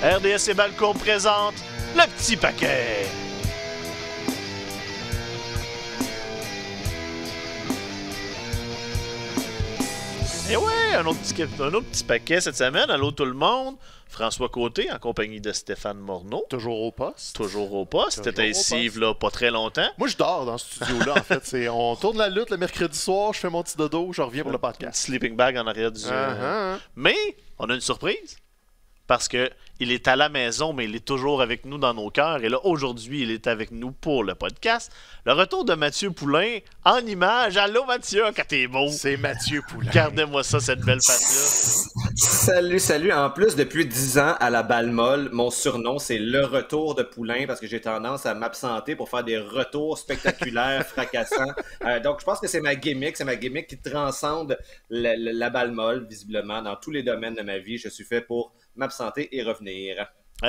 RDS et Balcourt présente le petit paquet. Et ouais, un autre petit paquet cette semaine. Allô tout le monde. François Côté en compagnie de Stéphane Morneau. Toujours au poste. Toujours au poste. T'étais ici là, pas très longtemps. Moi, je dors dans ce studio-là, en fait. On tourne la lutte le mercredi soir, je fais mon petit dodo, je reviens pour le podcast. Sleeping bag en arrière du... Mais on a une surprise. Parce que il est à la maison, mais il est toujours avec nous dans nos cœurs. Et là, aujourd'hui, il est avec nous pour le podcast. Le retour de Mathieu Poulain en image. Allô, Mathieu, quand t'es beau. C'est Mathieu Poulain. Gardez-moi ça, cette belle face-là. Salut. En plus, depuis 10 ans à la balle molle, mon surnom, c'est le retour de Poulain parce que j'ai tendance à m'absenter pour faire des retours spectaculaires, fracassants. Donc, je pense que c'est ma gimmick qui transcende la balle molle, visiblement, dans tous les domaines de ma vie. Je suis fait pour m'absenter et revenir.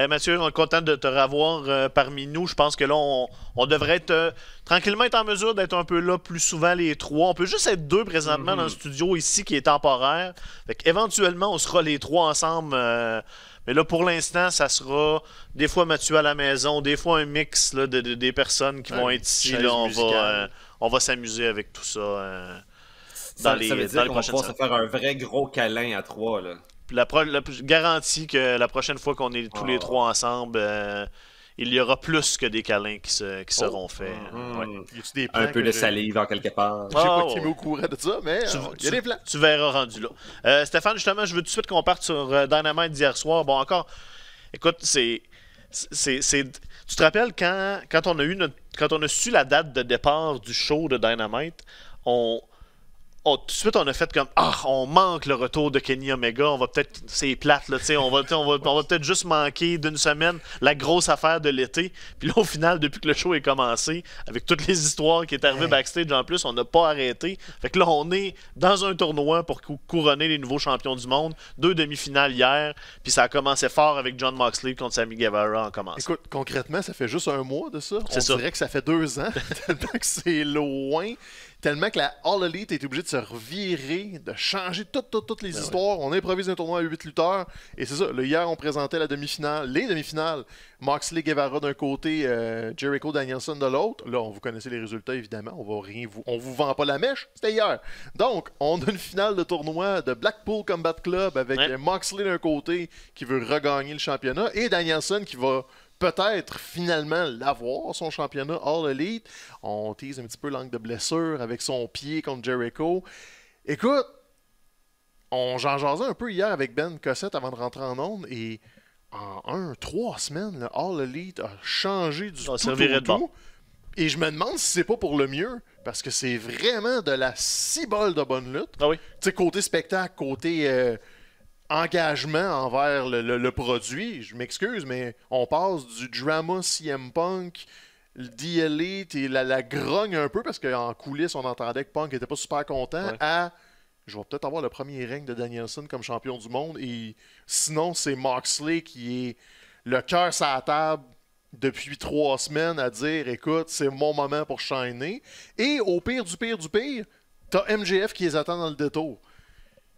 Mathieu, on est content de te revoir parmi nous. Je pense que là, on devrait être tranquillement être en mesure d'être un peu là plus souvent les trois. On peut juste être deux présentement dans le studio ici qui est temporaire. Fait qu'éventuellement, on sera les trois ensemble. Mais là, pour l'instant, ça sera des fois Mathieu à la maison, des fois un mix là, des personnes qui vont être ici. Là, on va s'amuser avec tout ça Ça veut dire qu'on va pouvoir se faire un vrai gros câlin à trois, là. La garantie que la prochaine fois qu'on est tous les trois ensemble, il y aura plus que des câlins qui seront faits. Ouais. Un peu de salive en quelque part. Je sais pas qui m'est au courant de ça, mais il y a des plans. Tu verras rendu là. Stéphane, justement, je veux tout de suite qu'on parte sur Dynamite d'hier soir. Bon, encore, écoute, tu te rappelles quand on a su la date de départ du show de Dynamite, tout de suite, on a fait comme on manque le retour de Kenny Omega. On va peut-être, c'est plate, là, on va peut-être juste manquer d'une semaine la grosse affaire de l'été. Puis là, au final, depuis que le show est commencé, avec toutes les histoires qui est arrivées backstage en plus, on n'a pas arrêté. Fait que là, on est dans un tournoi pour couronner les nouveaux champions du monde. 2 demi-finales hier. Puis ça a commencé fort avec Jon Moxley contre Sammy Guevara en commençant. Écoute, concrètement, ça fait juste un mois de ça. On dirait que ça fait 2 ans, tellement que c'est loin. Tellement que la All Elite est obligée de se revirer, de changer toutes les histoires. On improvise un tournoi à 8 lutteurs. Et c'est ça. Là, hier, on présentait les demi-finales. Moxley Guevara d'un côté, Jericho Danielson de l'autre. Là, vous connaissez les résultats, évidemment. On vous vend pas la mèche. C'était hier. Donc, on a une finale de tournoi de Blackpool Combat Club avec Moxley d'un côté qui veut regagner le championnat et Danielson qui va peut-être finalement l'avoir, son championnat All Elite. On tease un petit peu l'angle de blessure avec son pied contre Jericho. Écoute, j'en jasais un peu hier avec Ben Cossette avant de rentrer en ondes et en 3 semaines, le All Elite a changé du tout au tout. Et je me demande si c'est pas pour le mieux, parce que c'est vraiment de la cibole de bonne lutte. Ah oui. Tu sais, côté spectacle, côté... engagement envers le produit, je m'excuse, mais on passe du drama CM Punk, le The Elite et la grogne un peu, parce qu'en coulisses, on entendait que Punk était pas super content, à je vais peut-être avoir le premier règne de Danielson comme champion du monde, et sinon, c'est Moxley qui est le cœur sur la table depuis 3 semaines à dire, écoute, c'est mon moment pour shiner. Et au pire, t'as MJF qui les attend dans le détour.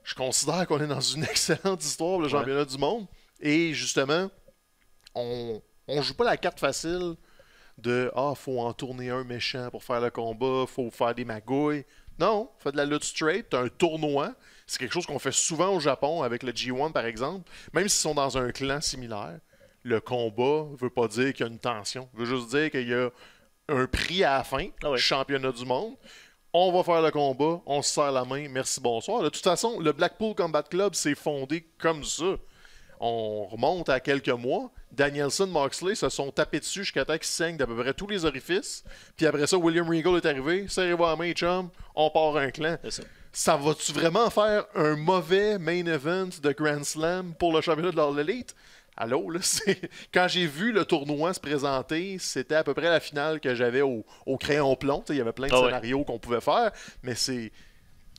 Je considère qu'on est dans une excellente histoire, le championnat du monde. Et justement, on joue pas la carte facile de faut en tourner un méchant pour faire le combat, faut faire des magouilles. Non, fais de la lutte straight, t'as un tournoi. C'est quelque chose qu'on fait souvent au Japon avec le G1 par exemple. Même s'ils sont dans un clan similaire, le combat veut pas dire qu'il y a une tension. Veut juste dire qu'il y a un prix à la fin, championnat du monde. On va faire le combat, on se serre la main, merci, bonsoir. De toute façon, le Blackpool Combat Club s'est fondé comme ça. On remonte à quelques mois. Danielson, Moxley se sont tapés dessus jusqu'à temps qu'ils saignent d'à peu près tous les orifices. Puis après ça, William Regal est arrivé, serrez-vous à la main, chum, on part un clan. Ça va-tu vraiment faire un mauvais main event de Grand Slam pour le championnat de l'All Elite? Allô, là, quand j'ai vu le tournoi se présenter, c'était à peu près la finale que j'avais au crayon plomb. Il y avait plein de scénarios qu'on pouvait faire, mais c'est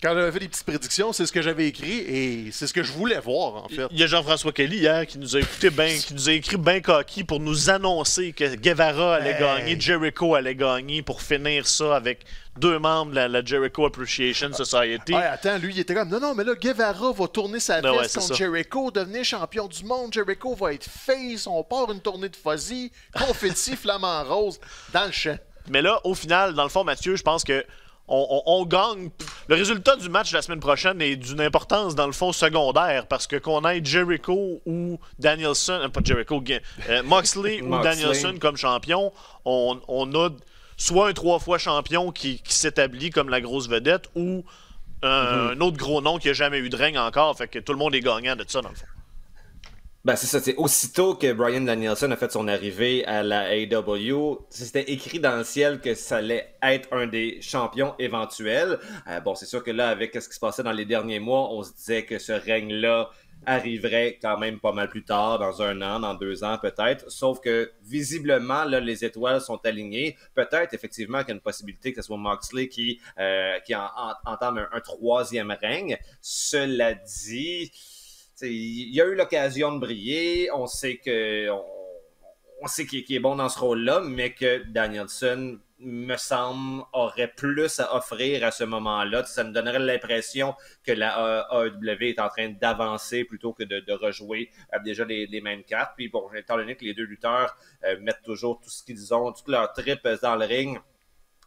Quand j'avais fait des petites prédictions, c'est ce que j'avais écrit et c'est ce que je voulais voir, en fait. Il y a Jean-François Kelly hier qui nous a qui nous a écrit ben coquille pour nous annoncer que Guevara allait gagner, Jericho allait gagner pour finir ça avec 2 membres de la Jericho Appreciation Society. Ouais, attends, lui, il était comme non, mais là, Guevara va tourner sa Ben ouais, veste contre c'est ça. Jericho, devenir champion du monde. Jericho va être face, on part une tournée de fuzzy, confetti, flamant rose, dans le champ. Mais là, au final, dans le fond, Mathieu, je pense que on gagne. Le résultat du match de la semaine prochaine est d'une importance, dans le fond, secondaire. Parce que qu'on ait Jericho ou Danielson, pas Jericho, Moxley ou Danielson comme champion, on a soit un 3 fois champion qui s'établit comme la grosse vedette ou un autre gros nom qui n'a jamais eu de règne encore. Fait que tout le monde est gagnant de ça, dans le fond. Ben c'est ça, c'est aussitôt que Bryan Danielson a fait son arrivée à la AEW, c'était écrit dans le ciel que ça allait être un des champions éventuels. Bon, c'est sûr que là, avec ce qui se passait dans les derniers mois, on se disait que ce règne-là arriverait quand même pas mal plus tard, dans 1 an, dans 2 ans peut-être. Sauf que visiblement, là, les étoiles sont alignées. Peut-être effectivement qu'il y a une possibilité que ce soit Moxley qui entame un 3e règne. Cela dit, il y a eu l'occasion de briller. On sait qu'il est bon dans ce rôle-là, mais que Danielson, me semble, aurait plus à offrir à ce moment-là. Ça me donnerait l'impression que la AEW est en train d'avancer plutôt que de rejouer déjà les mêmes cartes. Puis bon, étant donné que les 2 lutteurs mettent toujours tout ce qu'ils ont, toute leur trip dans le ring,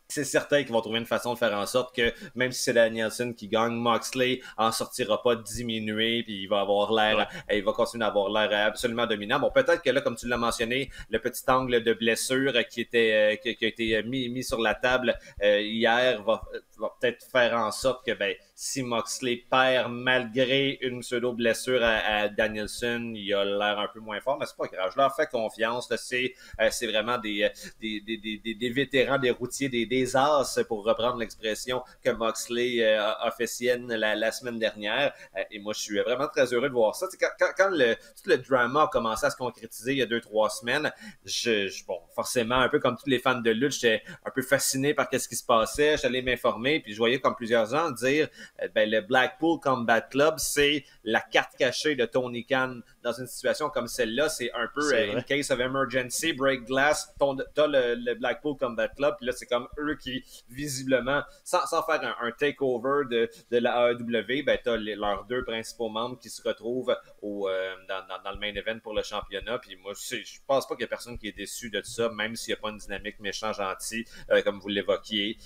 c'est certain qu'ils vont trouver une façon de faire en sorte que, même si c'est Danielson qui gagne, Moxley en sortira pas diminué, puis il va avoir l'air, il va continuer à avoir l'air absolument dominant. Bon, peut-être que là, comme tu l'as mentionné, le petit angle de blessure qui a été mis sur la table hier va peut-être faire en sorte que, si Moxley perd malgré une pseudo-blessure à Danielson, il a l'air un peu moins fort, mais c'est pas grave. Je leur fais confiance. C'est vraiment des vétérans, des routiers, des as, pour reprendre l'expression que Moxley a fait sienne la semaine dernière. Et moi, je suis vraiment très heureux de voir ça. Quand tout le drama a commencé à se concrétiser il y a 2-3 semaines, bon, forcément, un peu comme tous les fans de lutte, j'étais un peu fasciné par ce qui se passait. J'allais m'informer, puis je voyais comme plusieurs gens dire le Blackpool Combat Club, c'est la carte cachée de Tony Khan dans une situation comme celle-là. C'est un peu in case of emergency, break glass, t'as le Blackpool Combat Club, puis là, c'est comme eux qui, visiblement, sans faire un takeover de la AEW, t'as leurs 2 principaux membres qui se retrouvent dans le main event pour le championnat. Puis moi, je pense pas qu'il y a personne qui est déçu de ça, même s'il n'y a pas une dynamique méchant-gentil, comme vous l'évoquiez.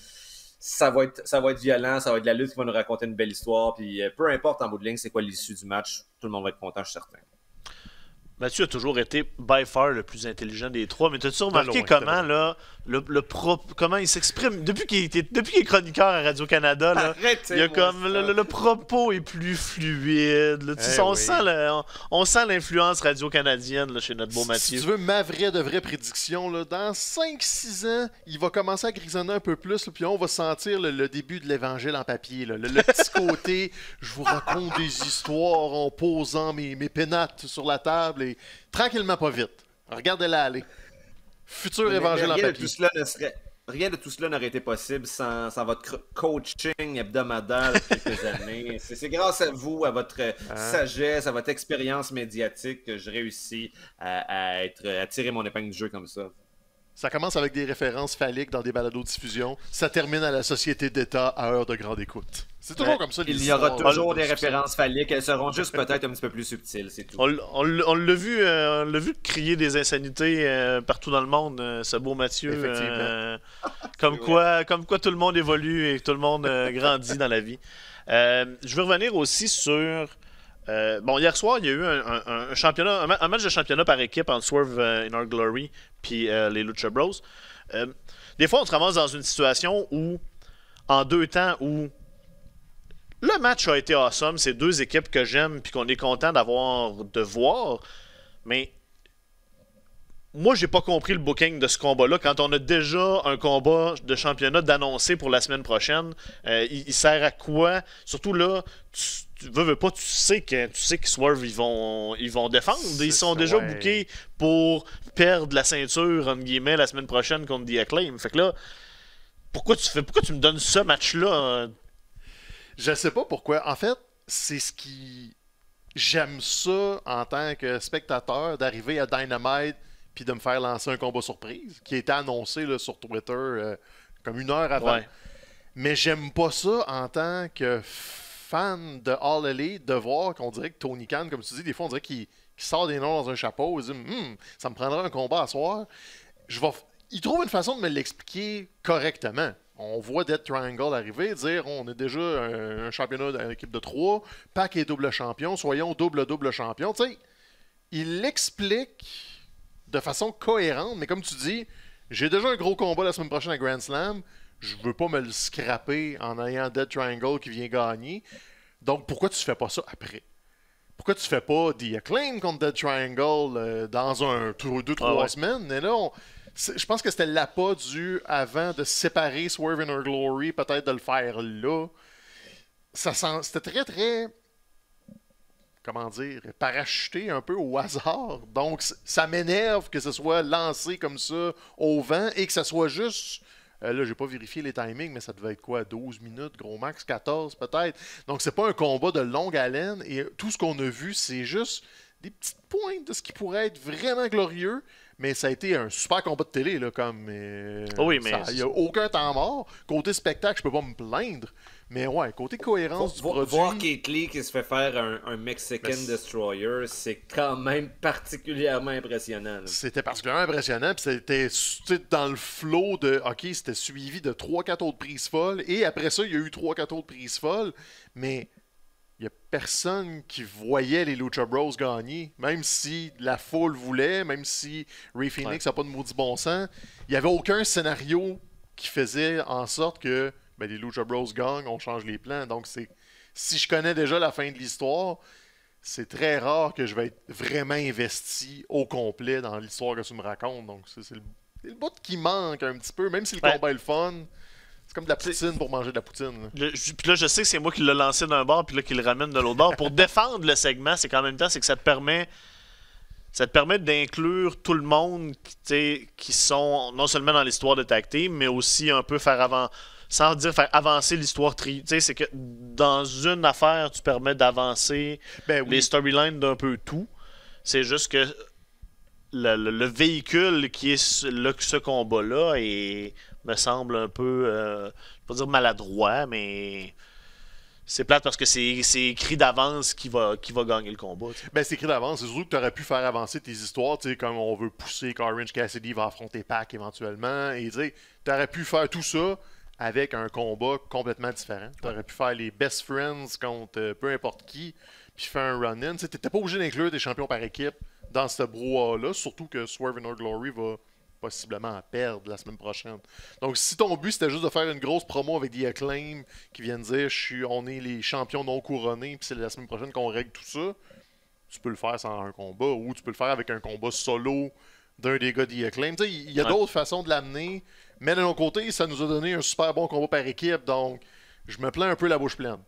Ça va être violent, ça va être de la lutte qui va nous raconter une belle histoire, puis peu importe en bout de ligne c'est quoi l'issue du match, tout le monde va être content, je suis certain. Mathieu a toujours été by far le plus intelligent des 3, mais t'as-tu remarqué comment il s'exprime depuis qu'il est chroniqueur à Radio-Canada, là, il y a comme le propos est plus fluide, là, on sent l'influence radio-canadienne là, chez notre beau Mathieu. Si tu veux ma vraie prédiction, là, dans 5-6 ans, il va commencer à grisonner un peu plus, là, puis on va sentir le début de l'évangile en papier, là, le petit côté je vous raconte des histoires en posant mes pénates sur la table et tranquillement, pas vite. Regardez-la aller. Futur évangile en papier. Rien de tout cela n'aurait été possible sans votre coaching hebdomadaire de quelques années. C'est grâce à vous, à votre sagesse, à votre expérience médiatique que je réussis à tirer mon épingle du jeu comme ça. Ça commence avec des références phalliques dans des balados-diffusion. Ça termine à la société d'État à heure de grande écoute. C'est toujours comme ça. Il y aura toujours des références phalliques. Elles seront juste peut-être un petit peu plus subtiles, c'est tout. On l'a vu crier des insanités partout dans le monde, ce beau Mathieu. Comme quoi tout le monde évolue et tout le monde grandit dans la vie. Je veux revenir aussi sur... hier soir, il y a eu un match de championnat par équipe entre Swerve in Our Glory puis les Lucha Bros. Des fois, on se ramasse dans une situation où, en 2 temps, où le match a été awesome, c'est 2 équipes que j'aime puis qu'on est content de voir, mais moi, j'ai pas compris le booking de ce combat-là. Quand on a déjà un combat de championnat d'annoncer pour la semaine prochaine, il sert à quoi? Surtout là, tu veux pas, tu sais que Swerve, ils vont défendre. Ils sont déjà bookés pour perdre la ceinture, entre guillemets, la semaine prochaine contre The Acclaim. Fait que là, pourquoi tu me donnes ce match-là? Je sais pas pourquoi. En fait, c'est ce qui... J'aime ça en tant que spectateur, d'arriver à Dynamite puis de me faire lancer un combat surprise, qui était annoncé là, sur Twitter comme 1 heure avant. Ouais. Mais j'aime pas ça en tant que fan de All Elite, de voir qu'on dirait que Tony Khan, comme tu dis, des fois on dirait qu'il sort des noms dans un chapeau, il dit ça me prendra un combat à soir. Il trouve une façon de me l'expliquer correctement. On voit Death Triangle arriver, dire on est déjà un championnat d'une équipe de 3, Pac est double champion, soyons double champion. Tu sais, il l'explique de façon cohérente, mais comme tu dis, j'ai déjà un gros combat la semaine prochaine à Grand Slam. Je veux pas me le scraper en ayant Death Triangle qui vient gagner. Donc pourquoi tu fais pas ça après? Pourquoi tu fais pas The Acclaim contre Death Triangle dans un 2-3 semaines? Et là, je pense que c'était l'appât dû avant de séparer Swerve in Our Glory, peut-être de le faire là. C'était très, très, comment dire, parachuté un peu au hasard. Donc, ça m'énerve que ce soit lancé comme ça au vent et que ça soit juste... là, j'ai pas vérifié les timings, mais ça devait être quoi? 12 minutes, gros max, 14 peut-être. Donc, c'est pas un combat de longue haleine. Et tout ce qu'on a vu, c'est juste des petites pointes de ce qui pourrait être vraiment glorieux. Mais ça a été un super combat de télé, là, comme... oui, mais... Il n'y a aucun temps mort. Côté spectacle, je peux pas me plaindre. Mais ouais, côté cohérence du produit... Voir Keith Lee qui se fait faire un Mexican Destroyer, c'est quand même particulièrement impressionnant. Là. C'était particulièrement impressionnant. Puis c'était dans le flow de... OK, c'était suivi de 3-4 autres prises folles. Et après ça, il y a eu 3-4 autres prises folles. Mais... il n'y a personne qui voyait les Lucha Bros gagner, même si la foule voulait, même si Ray Phoenix n'a pas de maudit bon sens. Il n'y avait aucun scénario qui faisait en sorte que les Lucha Bros gagnent, on change les plans. Donc, si je connais déjà la fin de l'histoire, c'est très rare que je vais être vraiment investi au complet dans l'histoire que tu me racontes. Donc, c'est le bout qui manque un petit peu, même si le combat est le fun. C'est comme de la poutine pour manger de la poutine. Puis là, je sais que c'est moi qui l'ai lancé d'un bord, puis là, qui le ramène de l'autre bord. Pour défendre le segment, c'est qu'en même temps, c'est que ça te permet d'inclure tout le monde qui sont non seulement dans l'histoire de tag team, mais aussi un peu faire avancer l'histoire. C'est que dans une affaire, tu permets d'avancer les storylines d'un peu tout. C'est juste que le véhicule qui est ce combat-là me semble un peu, je vais pas dire maladroit, mais c'est plate parce que c'est écrit d'avance qui va gagner le combat. C'est écrit d'avance. C'est surtout que tu aurais pu faire avancer tes histoires, comme on veut pousser qu'Orange Cassidy va affronter Pac éventuellement. Et tu aurais pu faire tout ça avec un combat complètement différent. Tu aurais pu faire les best friends contre peu importe qui, puis faire un run-in. Tu n'étais pas obligé d'inclure des champions par équipe dans ce brouhaha-là, surtout que Swerve in Our Glory va possiblement à perdre la semaine prochaine. Donc, si ton but, c'était juste de faire une grosse promo avec The Acclaim qui viennent dire on est les champions non couronnés, puis c'est la semaine prochaine qu'on règle tout ça, tu peux le faire sans un combat, ou tu peux le faire avec un combat solo d'un des gars The Acclaim. Il y a d'autres façons de l'amener, mais de notre côté, ça nous a donné un super bon combat par équipe, donc je me plains un peu la bouche pleine.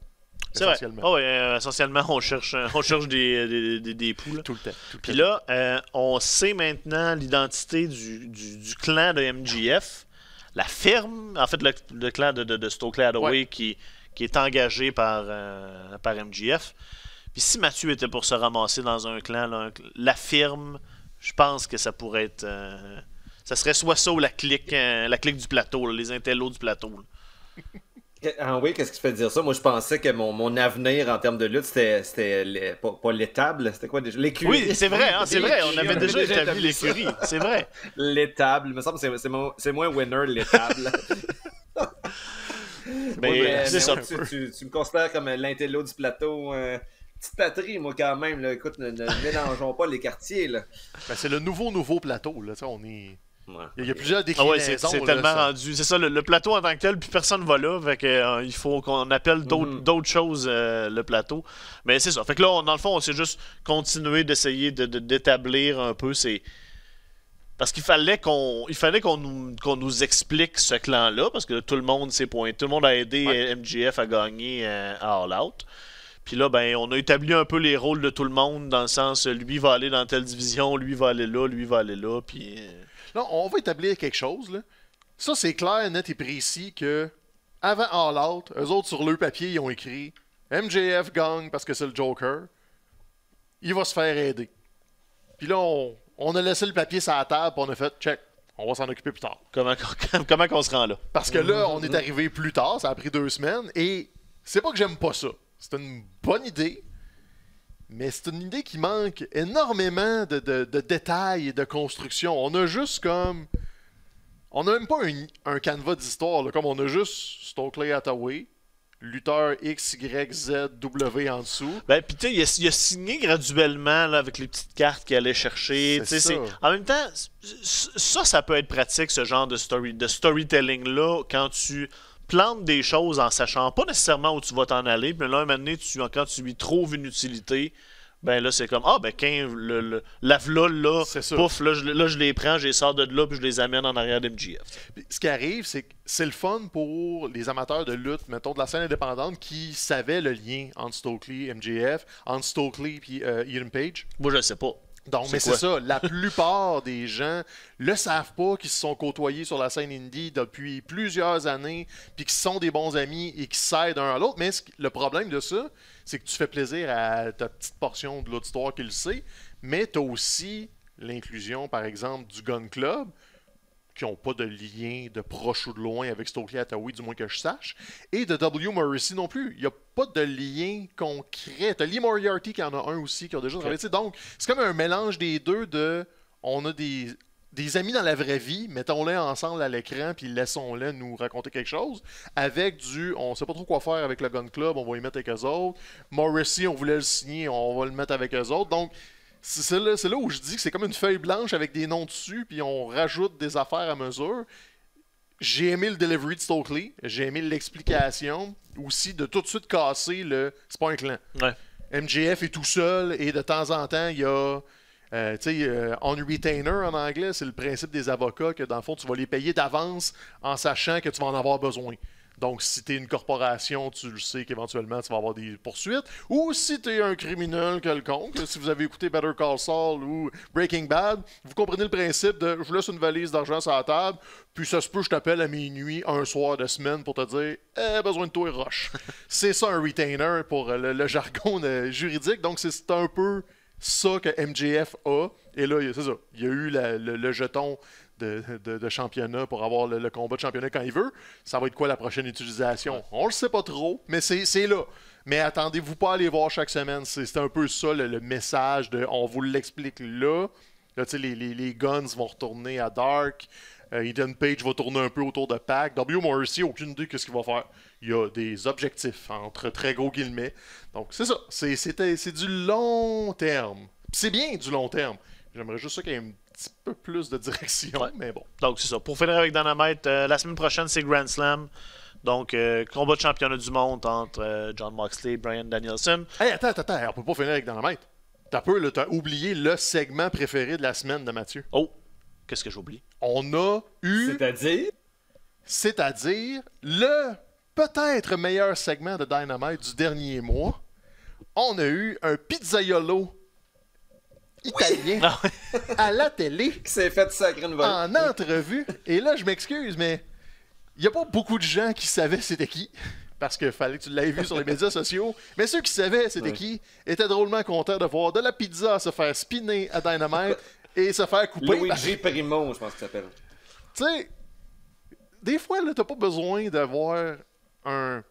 C'est vrai. Oh, essentiellement, on cherche des poules. Tout le temps. Puis là, on sait maintenant l'identité du clan de MJF. La firme, en fait, le clan de Stokely Hathaway qui est engagé par MJF. Puis si Mathieu était pour se ramasser dans un clan, là, la firme, je pense que ça pourrait être... ça serait soit ça ou la clique du plateau, là, les intellos du plateau. Là. Ah oui, qu'est-ce qui te fait dire ça? Moi, je pensais que mon avenir en termes de lutte, c'était pas l'étable. C'était quoi déjà? L'écurie. Oui, c'est vrai, hein, c'est vrai. On avait déjà établi l'écurie. C'est vrai. L'étable. Il me semble que c'est moins winner, l'étable. Mais c'est ça. Tu me considères comme l'intello du plateau. Petite patrie, moi, quand même. Là. Écoute, ne mélangeons pas les quartiers. Là. C'est le nouveau plateau. Là. On est... Il y a plusieurs déclinaisons. C'est tellement rendu. C'est ça, le plateau en tant que tel, puis personne ne va là. Fait que, il faut qu'on appelle d'autres choses le plateau. Mais c'est ça. Fait que là, dans le fond, on s'est juste continué d'essayer d'établir un peu parce qu'il fallait qu'on nous explique ce clan-là, parce que tout le monde s'est pointé. Tout le monde a aidé MJF à gagner à All Out. Puis là, on a établi un peu les rôles de tout le monde, dans le sens, lui va aller dans telle division, lui va aller là, puis... Non, on va établir quelque chose, là. Ça, c'est clair, net et précis que avant All Out, eux autres, sur leur papier, ils ont écrit MJF gagne parce que c'est le Joker. Il va se faire aider. Puis là, on a laissé le papier sur la table, puis on a fait check. On va s'en occuper plus tard. Comment qu'on se rend là? Parce que là, on est arrivé plus tard, ça a pris 2 semaines, et c'est pas que j'aime pas ça. C'est une bonne idée, mais c'est une idée qui manque énormément de détails et de construction. On a juste comme... On a même pas un canevas d'histoire, là, comme on a juste Stokely Hathaway, lutteur X, Y, Z, W en dessous. Ben, pis tu sais, il a signé graduellement là, avec les petites cartes qu'il allait chercher. C'est ça. En même temps, ça peut être pratique, ce genre de storytelling-là, quand tu plantes des choses en sachant pas nécessairement où tu vas t'en aller. Puis là, un moment donné, quand tu lui trouves une utilité, ben là, c'est comme, ben, quand la v'là, là, pouf, là, je les prends, je les sors de là, puis je les amène en arrière d'MJF. Ce qui arrive, c'est que c'est le fun pour les amateurs de lutte, mettons, de la scène indépendante, qui savaient le lien entre Stokely et MJF, entre Stokely et Ethan Page. Moi, je le sais pas. Donc, mais c'est ça, la plupart des gens le savent pas, qui se sont côtoyés sur la scène indie depuis plusieurs années, puis qui sont des bons amis et qui s'aident un à l'autre. Mais le problème de ça, c'est que tu fais plaisir à ta petite portion de l'auditoire qui le sait, mais tu as aussi l'inclusion, par exemple, du Gun Club, qui n'ont pas de lien de proche ou de loin avec Stokely Hathaway, du moins que je sache, et de W. Morrissey non plus. Il n'y a pas de lien concret. Tu as Lee Moriarty qui en a un aussi, qui a déjà travaillé. Donc, c'est comme un mélange des deux de... On a des amis dans la vraie vie, mettons-les ensemble à l'écran, puis laissons-les nous raconter quelque chose, avec on sait pas trop quoi faire avec le Gun Club, on va y mettre avec eux autres. Morrissey, on voulait le signer, on va le mettre avec eux autres. Donc, c'est là où je dis que c'est comme une feuille blanche avec des noms dessus, puis on rajoute des affaires à mesure. J'ai aimé le delivery de Stokely, j'ai aimé l'explication, aussi de tout de suite casser le... C'est pas un clan. Ouais. MJF est tout seul, et de temps en temps, il y a... on retainer en anglais, c'est le principe des avocats que dans le fond, tu vas les payer d'avance en sachant que tu vas en avoir besoin. Donc, si tu es une corporation, tu le sais qu'éventuellement, tu vas avoir des poursuites. Ou si tu es un criminel quelconque, si vous avez écouté Better Call Saul ou Breaking Bad, vous comprenez le principe de je laisse une valise d'argent sur la table, puis ça se peut, je t'appelle à minuit, un soir de semaine pour te dire besoin de toi, Roche. C'est ça un retainer pour le jargon juridique. Donc, c'est un peu ça que MJF a. Et là, c'est ça. Il y a eu le jeton de championnat pour avoir le combat de championnat quand il veut. Ça va être quoi la prochaine utilisation? On le sait pas trop, mais c'est là. Mais attendez-vous pas à aller voir chaque semaine. C'est un peu ça le message de on vous l'explique là. Là, tu sais, les guns vont retourner à Dark. Ethan Page va tourner un peu autour de Pac. W. Morrissey, aucune idée de ce qu'il va faire. Il y a des objectifs, entre très gros guillemets. Donc, c'est ça. C'est du long terme. C'est bien du long terme. J'aimerais juste ça qu'il y ait un petit peu plus de direction, mais bon. Donc, c'est ça. Pour finir avec Dynamite, la semaine prochaine, c'est Grand Slam. Donc, combat de championnat du monde entre Jon Moxley et Bryan Danielson. Hey, attends, on peut pas finir avec Dynamite. T'as oublié le segment préféré de la semaine de Mathieu. Oh, qu'est-ce que j'ai oublié? On a eu... C'est-à-dire le peut-être meilleur segment de Dynamite du dernier mois. On a eu un pizzaiolo italien à la télé. Qui s'est fait sacrer une volée. En entrevue. Et là, je m'excuse, mais il n'y a pas beaucoup de gens qui savaient c'était qui. Parce qu'il fallait que tu l'aies vu sur les médias sociaux. Mais ceux qui savaient c'était qui étaient drôlement contents de voir de la pizza se faire spinner à Dynamite et se faire couper. Luigi Primo, je pense que ça s'appelle. Tu sais, des fois, là, t'as pas besoin d'avoir un...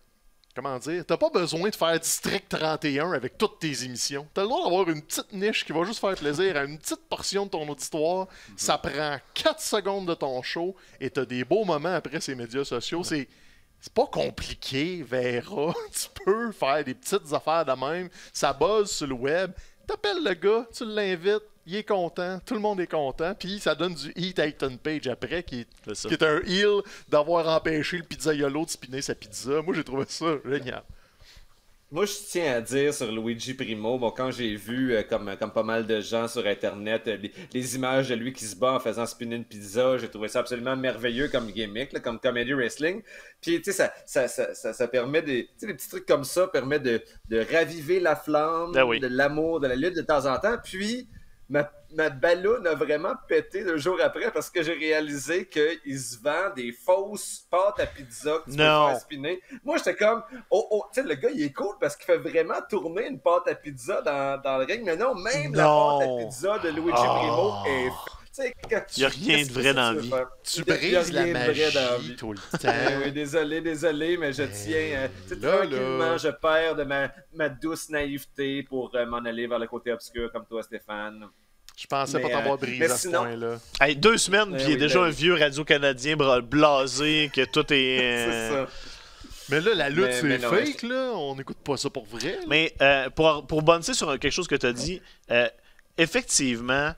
Comment dire? T'as pas besoin de faire District 31 avec toutes tes émissions. T'as le droit d'avoir une petite niche qui va juste faire plaisir à une petite portion de ton auditoire. Ça prend 4 secondes de ton show et t'as des beaux moments après ces médias sociaux. C'est pas compliqué, Vera. Tu peux faire des petites affaires de même. Ça buzz sur le web. T'appelles le gars, tu l'invites, il est content, tout le monde est content, puis ça donne du heat à Ethan Page après, qui est un heel d'avoir empêché le pizzaiolo de spinner sa pizza. Moi, j'ai trouvé ça génial. Moi, je tiens à dire sur Luigi Primo, bon, quand j'ai vu, comme pas mal de gens sur Internet, les images de lui qui se bat en faisant spinner une pizza, j'ai trouvé ça absolument merveilleux comme gimmick, là, comme comedy wrestling. Puis, tu sais, ça permet des petits trucs comme ça, permet de raviver la flamme, de l'amour, de la lutte de temps en temps. Puis, ma balloune a vraiment pété 2 jours après parce que j'ai réalisé qu'il se vend des fausses pâtes à pizza que tu peux faire spinner. Moi, j'étais comme, tu sais, le gars, il est cool parce qu'il fait vraiment tourner une pâte à pizza dans le ring. Mais non, même la pâte à pizza de Luigi Primo est il n'y a rien de vrai dans la vie. Tu brises la magie tout le temps. Oui, désolé, mais je tiens. Tranquillement, je perds de ma douce naïveté pour m'en aller vers le côté obscur comme toi, Stéphane. Je pensais pas t'avoir brisé à ce point-là. Hey, 2 semaines, puis il y a déjà un vieux radio-canadien blasé, que tout est... C'est ça. Mais là, la lutte, c'est fake, là. On n'écoute pas ça pour vrai. Là. Mais pour bondir sur quelque chose que tu as dit, effectivement...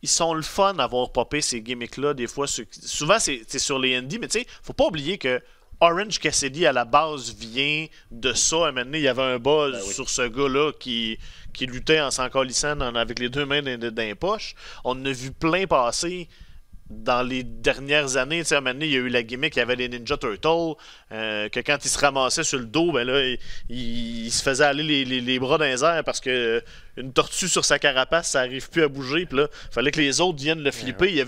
Ils sont le fun d'avoir popé ces gimmicks-là, des fois. Souvent, c'est sur les indies, mais tu sais, faut pas oublier que Orange Cassidy, à la base, vient de ça. À un moment donné, il y avait un buzz sur ce gars-là qui luttait en s'en colissant avec les 2 mains dans les poches. On en a vu plein passer dans les dernières années. Tu sais, à un moment donné, il y a eu la gimmick, il y avait les Ninja Turtles, que quand il se ramassait sur le dos, ben là, il se faisait aller les bras dans les airs parce que une tortue sur sa carapace, ça n'arrive plus à bouger. Puis là, il fallait que les autres viennent le flipper. Il y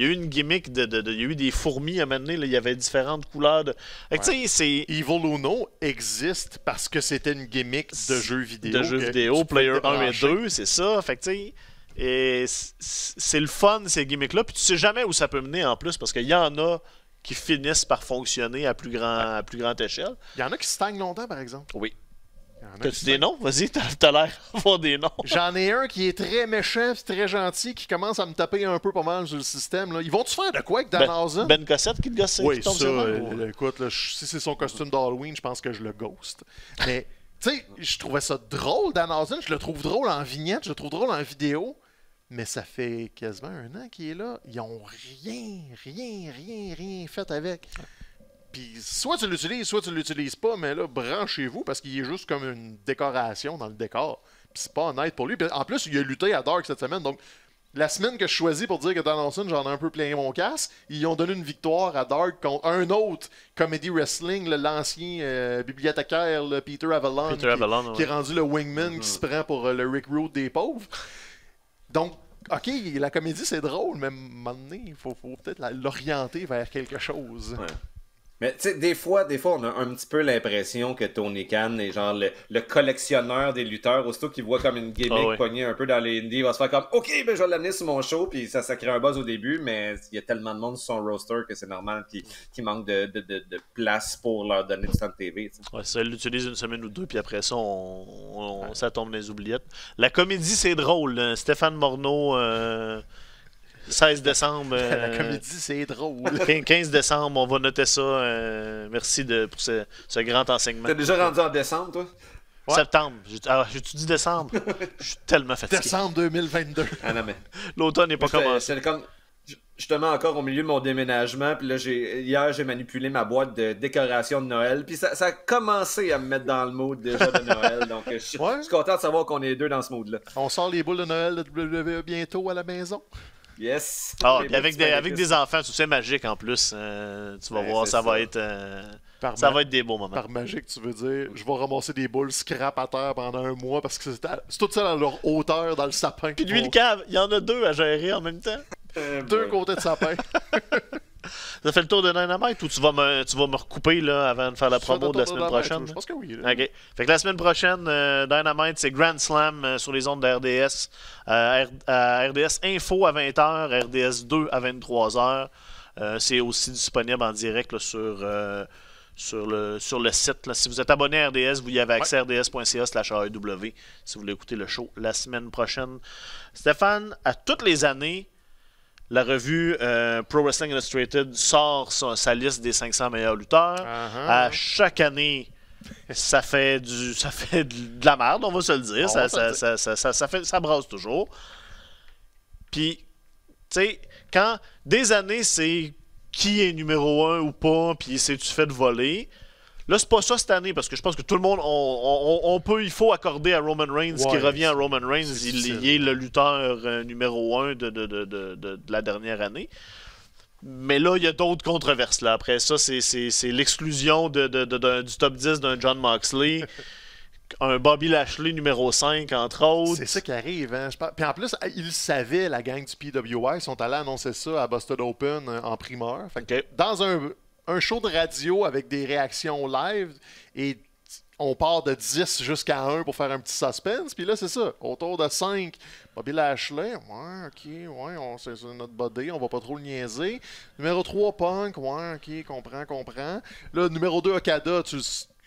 a eu une gimmick, il y a eu des fourmis à un moment donné, là, il y avait différentes couleurs. Tu sais, c'est... Evil Uno existe parce que c'était une gimmick de jeux vidéo. De jeux vidéo, Player 1 et 2, c'est ça. Fait que tu sais... Et c'est le fun, ces gimmicks-là. Puis tu sais jamais où ça peut mener en plus, parce qu'il y en a qui finissent par fonctionner à plus grande échelle. Il y en a qui stagnent longtemps, par exemple. Oui. T'as-tu des noms? Vas-y, t'as l'air d'avoir des noms. J'en ai un qui est très méchant, très gentil, qui commence à me taper un peu pas mal sur le système. Là. Ils vont-tu faire de quoi avec Danhausen? Ben Cossette qui te gosse? Oui, ça, écoute, là, si c'est son costume d'Halloween, je pense que je le ghost. Mais, tu sais, je trouvais ça drôle, Danhausen. Je le trouve drôle en vignette, je le trouve drôle en vidéo. Mais ça fait quasiment 1 an qu'il est là. Ils ont rien fait avec. Puis soit tu l'utilises, soit tu l'utilises pas, mais là, branchez-vous parce qu'il est juste comme une décoration dans le décor. Puis c'est pas honnête pour lui. Puis en plus, il a lutté à Dark cette semaine. Donc, la semaine que je choisis pour dire que Donaldson, j'en ai un peu plein mon casque, ils ont donné une victoire à Dark contre un autre Comedy Wrestling, l'ancien bibliothécaire, Peter Avalon, qui est rendu le wingman qui se prend pour le Rick Rude des pauvres. Donc, OK, la comédie, c'est drôle, mais à un moment donné, il faut peut-être l'orienter vers quelque chose. Ouais. Mais tu sais, des fois, on a un petit peu l'impression que Tony Khan est genre le collectionneur des lutteurs. Aussitôt qu'il voit comme une gimmick pognée un peu dans les indies, il va se faire comme « OK, ben je vais l'amener sur mon show », puis ça crée un buzz au début, mais il y a tellement de monde sur son roster que c'est normal qu'il manque de place pour leur donner du temps de TV. T'sais. Ouais, ça l'utilise 1 semaine ou 2, puis après ça, ça tombe dans les oubliettes. La comédie, c'est drôle. Stéphane Morneau... 16 décembre. La comédie, c'est drôle. 15 décembre, on va noter ça. Merci pour ce grand enseignement. T'es déjà rendu en décembre, toi? Ouais. Septembre. J'ai-tu dit décembre? Je suis tellement fatigué. Décembre 2022. Ah non, mais... L'automne n'est pas commencé. C'est comme... Justement, encore au milieu de mon déménagement, puis là, hier, j'ai manipulé ma boîte de décoration de Noël, puis ça a commencé à me mettre dans le mood déjà de Noël, donc je suis content de savoir qu'on est 2 dans ce mood-là. On sort les boules de Noël de WWE bientôt à la maison. Yes! Puis avec des enfants, c'est magique en plus. Tu vas voir, ça va être des beaux moments. Par magique, tu veux dire, je vais ramasser des boules scrap à terre pendant 1 mois parce que c'est tout ça à leur hauteur dans le sapin. Puis lui, le cave, il y en a 2 à gérer en même temps. 2 côtés de sapin. Ça fait le tour de Dynamite ou tu vas me recouper là, avant de faire la promo de la semaine prochaine? Je pense que oui. Là. OK. Fait que la semaine prochaine, Dynamite, c'est Grand Slam sur les ondes de RDS. RDS Info à 20h, RDS 2 à 23h. C'est aussi disponible en direct là, sur le site. Là. Si vous êtes abonné à RDS, vous y avez accès à rds.ca/AEW si vous voulez écouter le show la semaine prochaine. Stéphane, à toutes les années, la revue Pro Wrestling Illustrated sort sa liste des 500 meilleurs lutteurs. À chaque année, ça fait de la merde, on va se le dire. Ça brasse toujours. Puis, tu sais, quand des années, c'est qui est numéro 1 ou pas, puis c'est-tu fait de voler. Là, c'est pas ça cette année, parce que je pense que tout le monde, il faut accorder à Roman Reigns, qui revient à Roman Reigns. Il est le lutteur numéro 1 de la dernière année. Mais là, il y a d'autres controverses. Là. Après ça, c'est l'exclusion du top 10 d'un John Moxley. un Bobby Lashley numéro 5, entre autres. C'est ça qui arrive. Hein? Puis en plus, ils le savaient, la gang du PWI. Ils sont allés annoncer ça à Busted Open en primeur. Fait que dans un show de radio avec des réactions live, et on part de 10 jusqu'à 1 pour faire un petit suspense. Puis là, c'est ça. Autour de 5, Bobby Lashley. Ouais, OK, ouais, c'est notre body. On va pas trop le niaiser. Numéro 3, Punk. Ouais, OK, comprends. Là, numéro 2, Okada.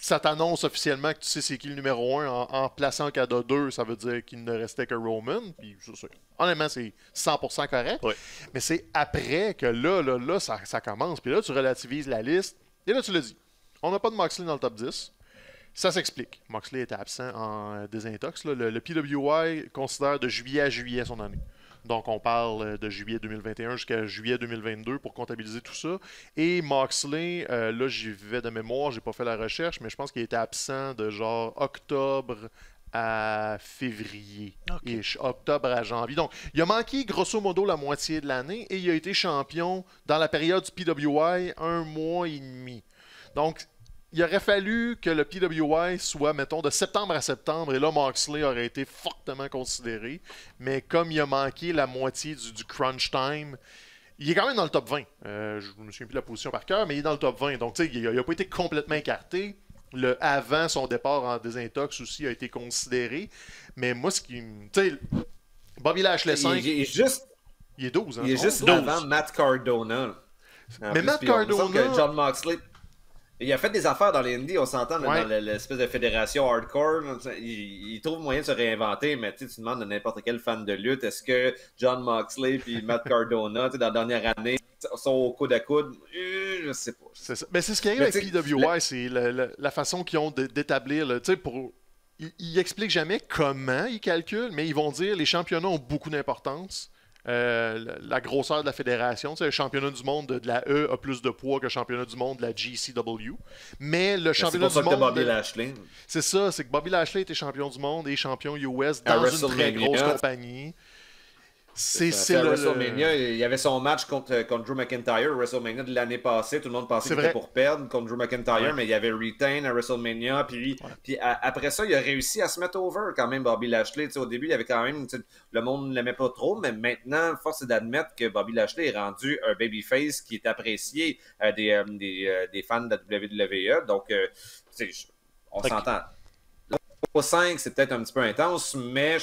Ça t'annonce officiellement que tu sais c'est qui le numéro 1 en plaçant Okada 2. Ça veut dire qu'il ne restait que Roman. Puis honnêtement, c'est 100% correct. Oui. Mais c'est après que là, ça commence. Puis là, tu relativises la liste. Et là, tu le dis. On n'a pas de Moxley dans le top 10. Ça s'explique. Moxley était absent en désintox. Là. Le PWI considère de juillet à juillet son année. Donc, on parle de juillet 2021 jusqu'à juillet 2022 pour comptabiliser tout ça. Et Moxley, là, j'y vais de mémoire, j'ai pas fait la recherche, mais je pense qu'il était absent de genre octobre à février. Okay. Et octobre à janvier. Donc, il a manqué grosso modo la moitié de l'année et il a été champion dans la période du PWI 1 mois et demi. Donc, il aurait fallu que le PWI soit, mettons, de septembre à septembre, et là, Moxley aurait été fortement considéré. Mais comme il a manqué la moitié du crunch time, il est quand même dans le top 20. Je ne me souviens plus de la position par cœur, mais il est dans le top 20. Donc, tu sais, il n'a pas été complètement écarté. Avant son départ en désintox aussi a été considéré. Mais moi, ce qui... Tu sais, Bobby Lashley 5... Il est juste... Il est 12, hein? Il est juste 12. avant Matt Cardona. Mais Matt Cardona... Que John Moxley... Il a fait des affaires dans les indies, on s'entend, dans l'espèce de fédération hardcore. Il trouve moyen de se réinventer, mais tu demandes à n'importe quel fan de lutte, est-ce que John Moxley et Matt Cardona, dans la dernière année, sont au coude à coude? Je sais pas. C'est ça. Mais c'est ce qui arrive avec PWI, c'est la façon qu'ils ont d'établir. Ils expliquent jamais comment ils calculent, mais ils vont dire les championnats ont beaucoup d'importance. La grosseur de la fédération, le championnat du monde de la E a plus de poids que le championnat du monde de la GCW. Mais le championnat du monde. Bobby Lashley. C'est ça, c'est que Bobby Lashley était champion du monde et champion US dans une très grosse compagnie. C'est à WrestleMania, il y avait son match contre Drew McIntyre, WrestleMania de l'année passée. Tout le monde pensait qu'il était pour perdre contre Drew McIntyre, mais il y avait retain à WrestleMania. Puis après ça, il a réussi à se mettre over quand même, Bobby Lashley. Au début, il y avait quand même. Le monde ne l'aimait pas trop, mais maintenant, force est d'admettre que Bobby Lashley est rendu un babyface qui est apprécié des fans de la WWE. Donc, on s'entend. Au 5, c'est peut-être un petit peu intense, mais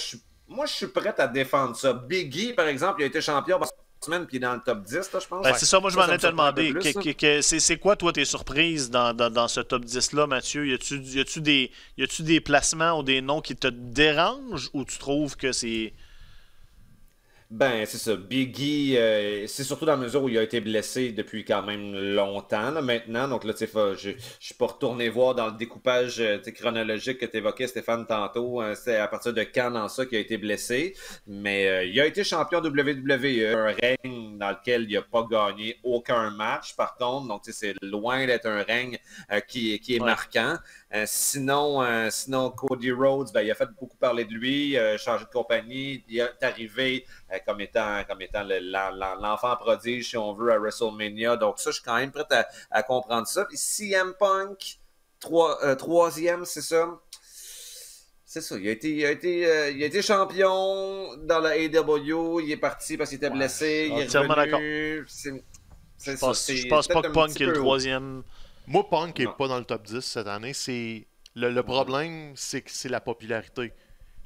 moi, je suis prêt à défendre ça. Biggie, par exemple, il a été champion par semaine puis il est dans le top 10, là, je pense. C'est ça, moi, je m'en ai te demandé. Plus, c'est quoi, toi, tes surprises dans ce top 10-là, Mathieu? Y a-tu des placements ou des noms qui te dérangent ou tu trouves que c'est... Ben, c'est ça. Biggie, c'est surtout dans la mesure où il a été blessé depuis quand même longtemps, là, maintenant. Donc là, tu sais, je suis pas retourné voir dans le découpage chronologique que tu évoquais, Stéphane, tantôt. C'est à partir de quand dans ça qu'il a été blessé. Mais il a été champion WWE, un règne dans lequel il n'a pas gagné aucun match, par contre. Donc, tu sais, c'est loin d'être un règne qui est marquant. Sinon, Cody Rhodes, ben, il a fait beaucoup parler de lui, changé de compagnie, il est arrivé comme étant l'enfant prodige, si on veut, à WrestleMania. Donc ça, je suis quand même prêt à comprendre ça. Puis CM Punk, troisième, c'est ça? C'est ça, il a été champion dans la AEW, il est parti parce qu'il était blessé, il est revenu. Je pense pas que Punk est le troisième. Moi, Punk n'est pas dans le top 10 cette année. Le problème, c'est que c'est la popularité.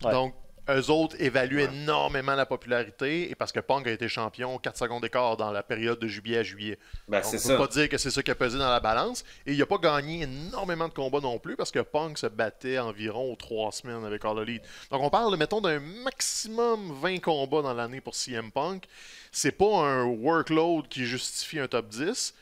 Ouais. Donc, eux autres évaluent énormément la popularité et parce que Punk a été champion 4 secondes d'écart dans la période de juillet à juillet. Donc, on ne peut pas dire que c'est ça qui a pesé dans la balance. Et il n'a pas gagné énormément de combats non plus parce que Punk se battait environ 3 semaines avec All Elite. Donc, on parle, mettons, d'un maximum 20 combats dans l'année pour CM Punk. C'est pas un workload qui justifie un top 10.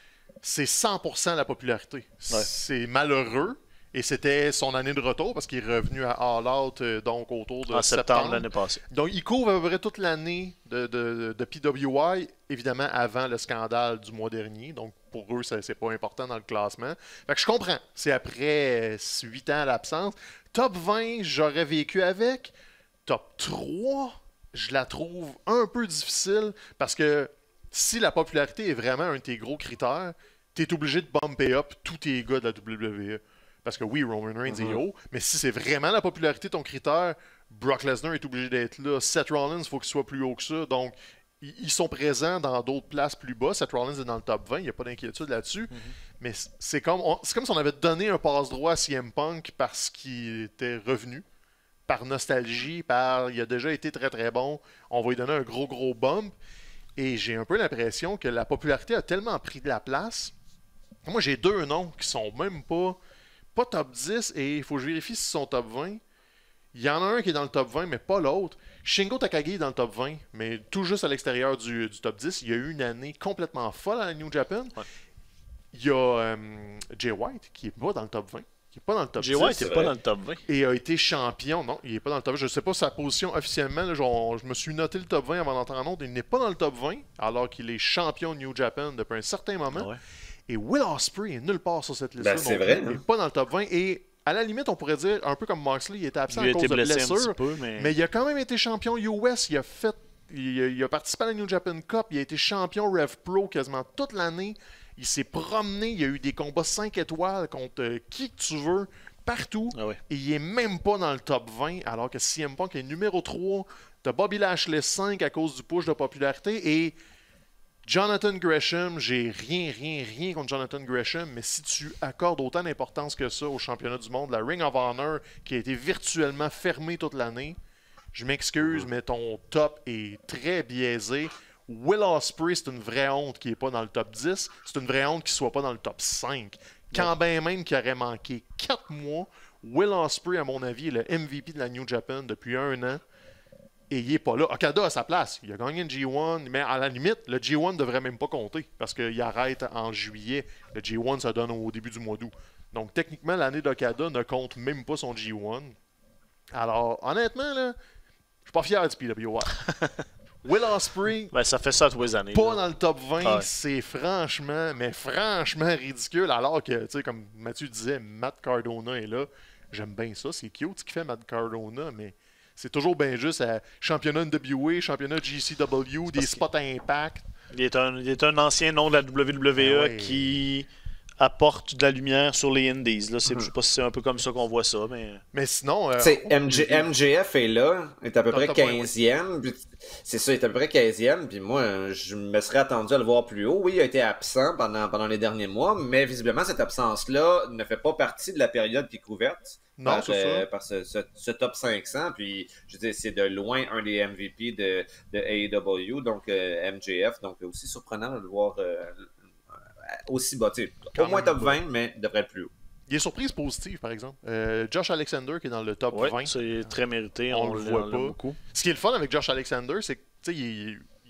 C'est 100% la popularité. Ouais. C'est malheureux. Et c'était son année de retour parce qu'il est revenu à All Out donc autour de septembre l'année passée. Donc il couvre à peu près toute l'année de PWI, évidemment avant le scandale du mois dernier. Donc pour eux, c'est pas important dans le classement. Fait que je comprends. C'est après 8 ans d'absence. Top 20, j'aurais vécu avec. Top 3, je la trouve un peu difficile parce que si la popularité est vraiment un de tes gros critères, tu es obligé de bumper up tous tes gars de la WWE. Parce que oui, Roman Reigns est haut, mais si c'est vraiment la popularité ton critère, Brock Lesnar est obligé d'être là. Seth Rollins, il faut qu'il soit plus haut que ça. Donc, ils sont présents dans d'autres places plus bas. Seth Rollins est dans le top 20, il n'y a pas d'inquiétude là-dessus. Mais c'est comme si on avait donné un passe-droit à CM Punk parce qu'il était revenu, par nostalgie, il a déjà été très très bon. On va lui donner un gros bump. Et j'ai un peu l'impression que la popularité a tellement pris de la place. Moi, j'ai 2 noms qui sont même pas top 10 et il faut que je vérifie s'ils sont top 20. Il y en a un qui est dans le top 20, mais pas l'autre. Shingo Takagi est dans le top 20, mais tout juste à l'extérieur du top 10. Il y a eu une année complètement folle à la New Japan. Ouais. Il y a Jay White qui est pas dans le top 20. Qui est pas dans le top 10. Jay White n'est pas dans le top 20. Et a été champion. Non, il n'est pas dans le top 20. Je ne sais pas sa position officiellement. Là, je me suis noté le top 20 avant d'entrer en autre. Il n'est pas dans le top 20, alors qu'il est champion New Japan depuis un certain moment. Ouais. Et Will Ospreay est nulle part sur cette liste-là. C'est vrai. Il n'est pas dans le top 20. Et à la limite, on pourrait dire, un peu comme Moxley, il était absent à cause de blessures. Mais il a quand même été champion US. Il a participé à la New Japan Cup. Il a été champion Rev Pro quasiment toute l'année. Il s'est promené. Il y a eu des combats 5 étoiles contre qui que tu veux, partout. Ah ouais. Et il est même pas dans le top 20, alors que CM Punk est numéro 3. T'as Bobby Lashley 5 à cause du push de popularité. Et Jonathan Gresham, j'ai rien contre Jonathan Gresham, mais si tu accordes autant d'importance que ça au championnat du monde, la Ring of Honor qui a été virtuellement fermée toute l'année, je m'excuse, mais ton top est très biaisé. Will Ospreay, c'est une vraie honte qu'il n'est pas dans le top 10. C'est une vraie honte qu'il ne soit pas dans le top 5. Quand bien même qu'il aurait manqué 4 mois, Will Ospreay, à mon avis, est le MVP de la New Japan depuis 1 an. Et il n'est pas là. Okada a sa place. Il a gagné une G1, mais à la limite, le G1 ne devrait même pas compter parce qu'il arrête en juillet. Le G1, ça donne au début du mois d'août. Donc, techniquement, l'année d'Okada ne compte même pas son G1. Alors, honnêtement, là, je suis pas fier du PWI. Will Ospreay, ça fait ça tous les années. Pas dans le top 20, c'est franchement ridicule. Alors que, tu sais, comme Mathieu disait, Matt Cardona est là. J'aime bien ça. C'est cute ce qu'il fait, Matt Cardona, mais c'est toujours bien juste à championnat NWA, championnat GCW, des spots à impact. Il est un ancien nom de la WWE qui apporte de la lumière sur les Indies. Là, je sais pas si c'est un peu comme ça qu'on voit ça, mais sinon... MJF est là, est à peu près 15e. C'est ça, il est à peu près 15e. Puis moi, je me serais attendu à le voir plus haut. Oui, il a été absent pendant les derniers mois, mais visiblement, cette absence-là ne fait pas partie de la période qui est couverte. Non, c'est ça. Par ce top 500. Puis, je veux dire, c'est de loin un des MVP de AEW, donc MJF. Donc, aussi surprenant de le voir aussi bas. Au moins top 20, mais devrait être plus haut. Il est surprise positive, par exemple. Josh Alexander qui est dans le top 20. C'est très mérité. On le voit pas beaucoup. Ce qui est le fun avec Josh Alexander, c'est que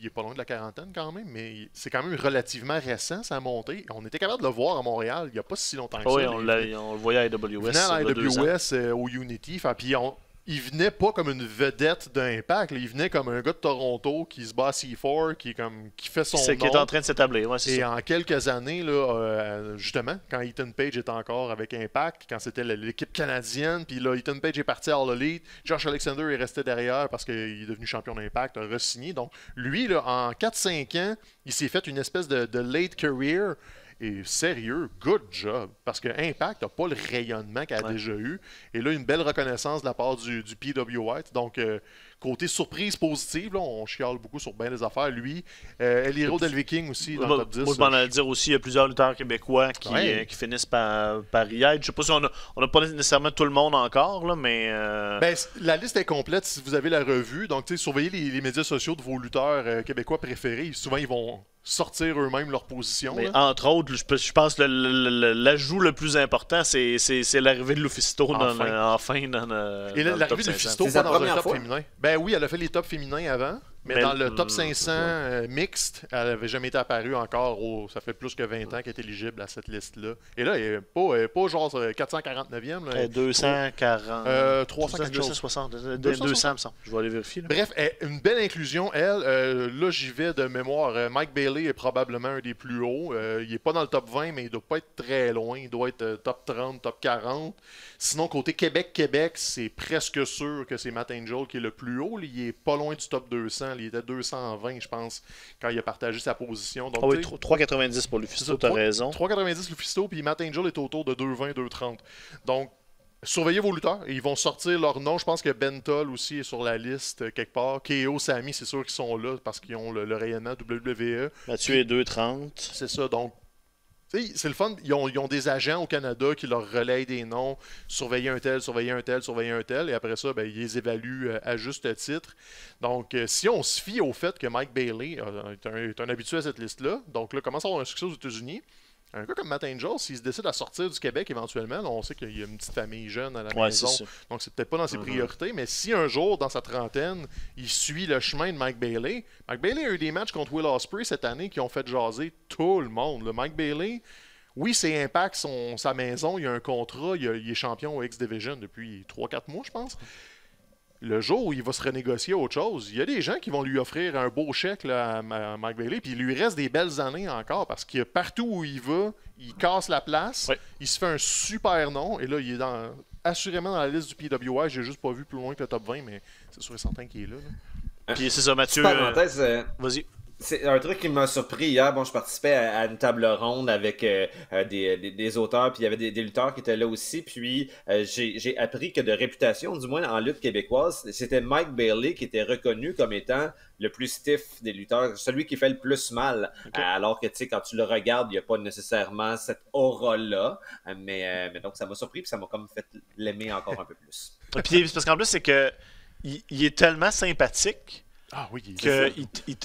il est pas loin de la quarantaine quand même, mais c'est quand même relativement récent sa montée. On était capable de le voir à Montréal il n'y a pas si longtemps que ça. Oui, on le voyait à AWS. Il venait à AWS au Unity. Puis il venait pas comme une vedette d'Impact. Il venait comme un gars de Toronto qui se bat à C4, qui fait son nom. Qui est en train de s'établir. Ouais, et ça. En quelques années, là, justement, quand Ethan Page était encore avec Impact, quand c'était l'équipe canadienne, puis là, Ethan Page est parti à All Elite, Josh Alexander est resté derrière parce qu'il est devenu champion d'Impact, a re-signé. Donc, lui, là, en 4-5 ans, il s'est fait une espèce de late career. Et sérieux, good job. Parce que Impact n'a pas le rayonnement qu'elle a déjà eu. Et là, une belle reconnaissance de la part du PWI. Donc, côté surprise positive, là, on chiale beaucoup sur bien des affaires. Lui, El Hero del Viking aussi dans le top 10. Moi, je m'en allais dire aussi, il y a plusieurs lutteurs québécois qui finissent par y être. Je sais pas si on n'a pas nécessairement tout le monde encore, là, mais... la liste est complète si vous avez la revue. Donc, surveillez les médias sociaux de vos lutteurs québécois préférés. Souvent, ils vont sortir eux-mêmes leur position. Mais entre autres, je pense que l'ajout le plus important, c'est l'arrivée de Lufisto enfin dans et l'arrivée de Lufisto pas dans un top féminin. Ben oui, elle a fait les tops féminins avant. Mais dans le top 500 mixte, elle n'avait jamais été apparue encore. Ça fait plus que 20 ans qu'elle est éligible à cette liste-là. Et là, elle n'est pas genre 449e. Là, 240. 300 260. 200, me semble. Je vais aller vérifier. Là. Bref, une belle inclusion. Là, j'y vais de mémoire. Mike Bailey est probablement un des plus hauts. Il n'est pas dans le top 20, mais il ne doit pas être très loin. Il doit être top 30, top 40. Sinon, côté Québec, c'est presque sûr que c'est Matt Angel qui est le plus haut. Il est pas loin du top 200 ans. Il était 220, je pense, quand il a partagé sa position. Donc, Ah oui, 3,90 pour Lufisto, tu as raison. 3,90 Lufisto, puis Matt Angel est autour de 2,20, 2,30. Donc, surveillez vos lutteurs. Ils vont sortir leur nom. Je pense que Bentol aussi est sur la liste quelque part. KO, Sami, c'est sûr qu'ils sont là parce qu'ils ont le rayonnement WWE. Mathieu est 2,30. C'est ça, donc c'est le fun. Ils ont des agents au Canada qui leur relayent des noms. Surveiller un tel, surveiller un tel, surveiller un tel. Et après ça, ben, ils les évaluent à juste titre. Donc, si on se fie au fait que Mike Bailey est un habitué à cette liste-là, donc là, commence à avoir un succès aux États-Unis. Un gars comme Matt Angel, s'il se décide à sortir du Québec éventuellement, là, on sait qu'il y a une petite famille jeune à la maison, donc c'est peut-être pas dans ses priorités, mais si un jour, dans sa trentaine, il suit le chemin de Mike Bailey a eu des matchs contre Will Ospreay cette année qui ont fait jaser tout le monde. Le Mike Bailey, oui, c'est Impact, sa maison, il y a un contrat, il est champion au X-Division depuis 3-4 mois, je pense. Le jour où il va se renégocier autre chose, il y a des gens qui vont lui offrir un beau chèque là, à Mike Bailey, puis il lui reste des belles années encore, parce que partout où il va, il casse la place, il se fait un super nom, et là, il est assurément dans la liste du PWI, j'ai juste pas vu plus loin que le top 20, mais c'est sûr et certain qu'il est là. Puis c'est ça, Mathieu. Vas-y. C'est un truc qui m'a surpris hier. Bon, je participais à une table ronde avec des auteurs, puis il y avait des lutteurs qui étaient là aussi. Puis j'ai appris que de réputation, du moins en lutte québécoise, c'était Mike Bailey qui était reconnu comme étant le plus stiff des lutteurs, celui qui fait le plus mal. Okay. Alors que, tu sais, quand tu le regardes, il n'y a pas nécessairement cette aura-là. Mais donc, ça m'a surpris, puis ça m'a comme fait l'aimer encore un peu plus. Puis parce qu'en plus, c'est que il est tellement sympathique. Ah oui,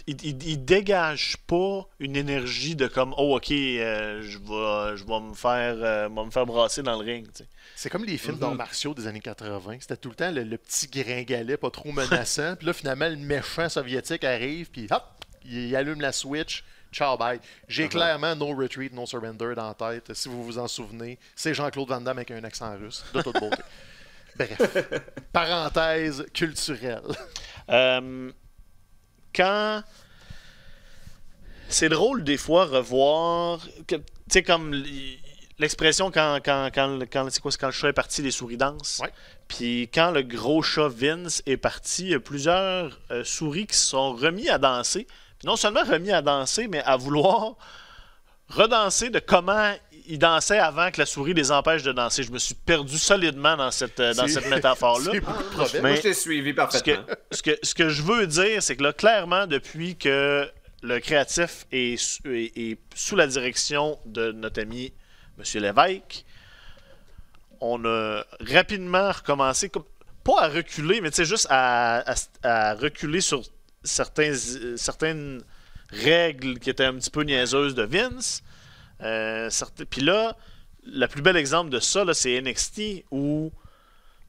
il dégage pas une énergie de comme oh ok je vais me faire brasser dans le ring. T'sais. C'est comme les films d'arts martiaux des années 80. C'était tout le temps le petit gringalet pas trop menaçant. Puis là finalement le méchant soviétique arrive puis hop il allume la switch. Ciao bye. J'ai clairement No Retreat, No Surrender dans la tête. Si vous vous en souvenez, c'est Jean-Claude Van Damme avec un accent russe de toute beauté. Bref, parenthèse culturelle. Quand c'est drôle des fois revoir, tu sais comme l'expression quand le chat est parti, les souris dansent. Ouais. Puis quand le gros chat Vince est parti, il y a plusieurs souris qui se sont remis à danser. Puis non seulement remis à danser, mais à vouloir redanser de comment ils dansaient avant que la souris les empêche de danser. Je me suis perdu solidement dans cette métaphore-là. Moi, je t'ai suivi parfaitement. Ce que je veux dire, c'est que là, clairement, depuis que le créatif est sous la direction de notre ami M. Lévesque, on a rapidement recommencé, pas à reculer, mais juste à reculer sur certaines règles qui étaient un petit peu niaiseuses de Vince. Puis là, le plus bel exemple de ça, là, c'est NXT, où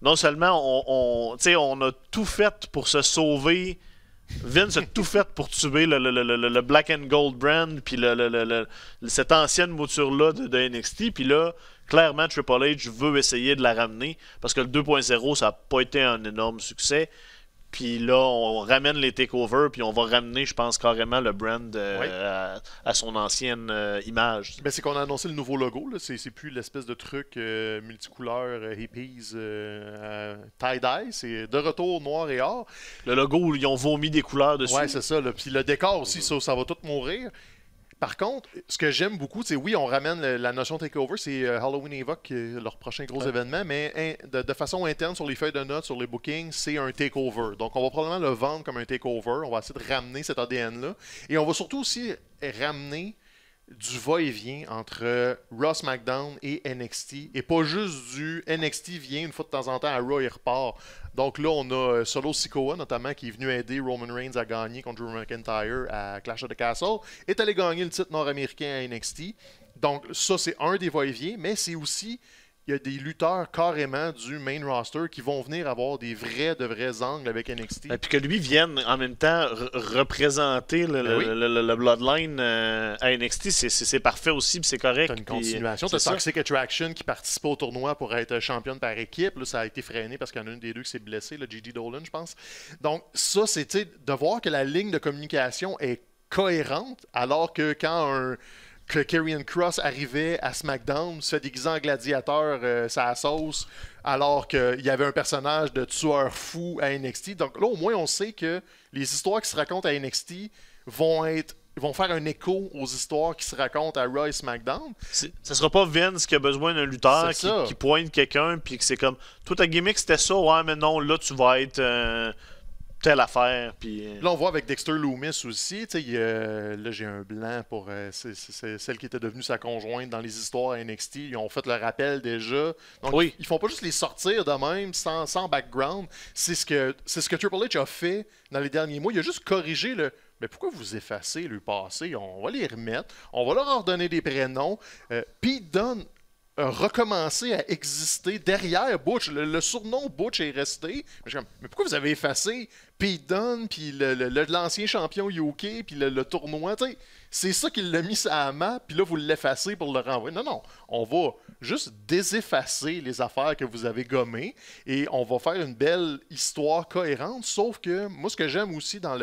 non seulement on a tout fait pour se sauver, Vince a tout fait pour tuer le Black and Gold brand, puis cette ancienne mouture-là de NXT, puis là, clairement, Triple H veut essayer de la ramener, parce que le 2.0, ça n'a pas été un énorme succès. Puis là, on ramène les takeovers, puis on va ramener, je pense, carrément le brand à son ancienne image. Ben, c'est qu'on a annoncé le nouveau logo. Là. C'est plus l'espèce de truc multicouleur hippies tie-dye. C'est de retour noir et or. Le logo où ils ont vomi des couleurs dessus. Ouais, c'est ça. Là. Puis le décor aussi, ça va tout mourir. Par contre, ce que j'aime beaucoup, c'est oui, on ramène la notion takeover, c'est Halloween Evoque, leur prochain gros événement, mais de façon interne sur les feuilles de notes, sur les bookings, c'est un takeover. Donc, on va probablement le vendre comme un takeover. On va essayer de ramener cet ADN-là. Et on va surtout aussi ramener du va-et-vient entre Raw, SmackDown et NXT. Et pas juste du NXT vient une fois de temps en temps à Raw et repart. Donc là, on a Solo Sikoa, notamment, qui est venu aider Roman Reigns à gagner contre Drew McIntyre à Clash of the Castle, est allé gagner le titre nord-américain à NXT. Donc ça, c'est un des va-et-vient, mais c'est aussi, il y a des lutteurs carrément du main roster qui vont venir avoir de vrais angles avec NXT. Et puis que lui vienne en même temps représenter le Bloodline à NXT, c'est parfait aussi, puis c'est correct. T'as une continuation. T'as Toxic Attraction qui participe au tournoi pour être championne par équipe. Là, ça a été freiné parce qu'il y en a une des deux qui s'est blessée, le Gigi Dolan, je pense. Donc ça, c'est de voir que la ligne de communication est cohérente, alors que quand que Karrion Kross arrivait à SmackDown, se fait déguiser en gladiateur sa sauce, alors qu'il y avait un personnage de tueur fou à NXT. Donc là, au moins, on sait que les histoires qui se racontent à NXT vont faire un écho aux histoires qui se racontent à Raw et SmackDown. Ça sera pas Vince qui a besoin d'un lutteur qui pointe quelqu'un, puis que c'est comme, toi ta gimmick c'était ça, ouais, mais non, là tu vas être telle affaire. Puis... Là, on voit avec Dexter Lumis aussi. Là, j'ai un blanc pour c'est celle qui était devenue sa conjointe dans les histoires à NXT. Ils ont fait le rappel déjà. Donc, oui. Ils font pas juste les sortir de même, sans background. C'est ce que Triple H a fait dans les derniers mois. Il a juste corrigé le... Mais pourquoi vous effacez le passé? On va les remettre. On va leur en donner des prénoms. Pete Dunne a recommencé à exister derrière Butch. Le surnom Butch est resté. Mais pourquoi vous avez effacé Pete Dunne, puis l'ancien champion UK, puis le tournoi? C'est ça qui l'a mis sur la map, puis là, vous l'effacez pour le renvoyer. Non. On va juste déseffacer les affaires que vous avez gommées, et on va faire une belle histoire cohérente. Sauf que, moi, ce que j'aime aussi dans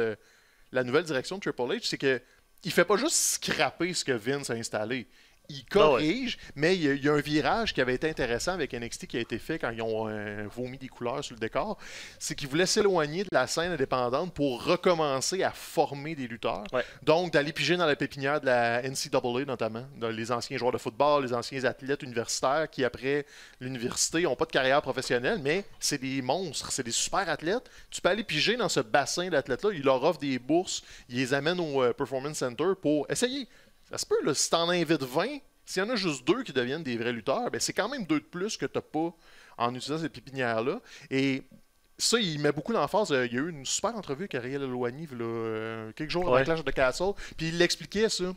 la nouvelle direction de Triple H, c'est que il fait pas juste scraper ce que Vince a installé. Il corrige, mais il y a un virage qui avait été intéressant avec NXT qui a été fait quand ils ont vomi des couleurs sur le décor. C'est qu'ils voulaient s'éloigner de la scène indépendante pour recommencer à former des lutteurs. Ouais. Donc, d'aller piger dans la pépinière de la NCAA, notamment, dans les anciens joueurs de football, les anciens athlètes universitaires qui, après l'université, n'ont pas de carrière professionnelle, mais c'est des monstres, c'est des super athlètes. Tu peux aller piger dans ce bassin d'athlètes-là, ils leur offrent des bourses, ils les amènent au Performance Center pour essayer. Ça se peut, là, si t'en invites 20, s'il y en a juste 2 qui deviennent des vrais lutteurs, ben c'est quand même 2 de plus que t'as pas en utilisant cette pépinière-là. Et ça, il met beaucoup d'emphase. Il y a eu une super entrevue avec Ariel Helwani, quelques jours avant Clash of the Castle, puis il l'expliquait, ça.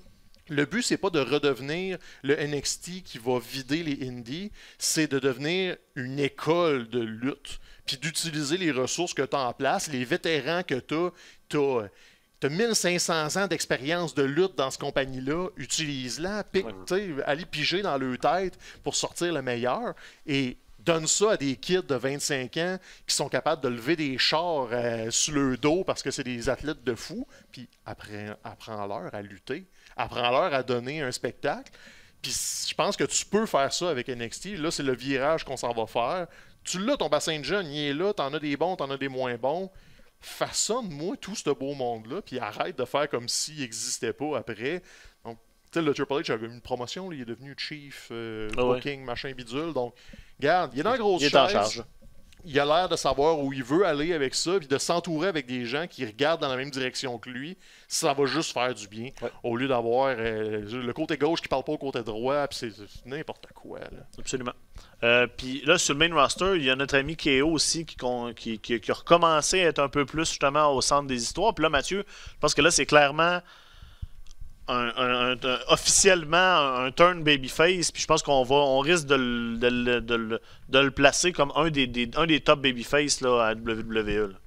Le but, c'est pas de redevenir le NXT qui va vider les indies, c'est de devenir une école de lutte, puis d'utiliser les ressources que tu as en place, les vétérans que tu as. T'as 1500 ans d'expérience de lutte dans cette compagnie-là, utilise-la, allez piger dans leur tête pour sortir le meilleur, et donne ça à des kids de 25 ans qui sont capables de lever des chars sur le dos parce que c'est des athlètes de fou, puis apprends-leur à lutter, apprends-leur à donner un spectacle. Puis je pense que tu peux faire ça avec NXT. Là, c'est le virage qu'on s'en va faire. Tu l'as, ton bassin de jeunes, il est là, t'en as des bons, t'en as des moins bons. Façonne-moi tout ce beau monde-là, puis arrête de faire comme s'il n'existait pas après. Donc, tu sais, le Triple H a eu une promotion, là, il est devenu Chief Booking, machin bidule. Donc, regarde, il est dans la grosse chaise. Il est en charge. Il a l'air de savoir où il veut aller avec ça, puis de s'entourer avec des gens qui regardent dans la même direction que lui. Ça va juste faire du bien, au lieu d'avoir le côté gauche qui parle pas au côté droit, puis c'est n'importe quoi. Là. Absolument. Puis là, sur le main roster, il y a notre ami KO aussi qui a recommencé à être un peu plus justement au centre des histoires. Puis là, Mathieu, je pense que là, c'est clairement officiellement un turn babyface, puis je pense qu'on risque de le placer comme un des top babyface là, à WWE. Là.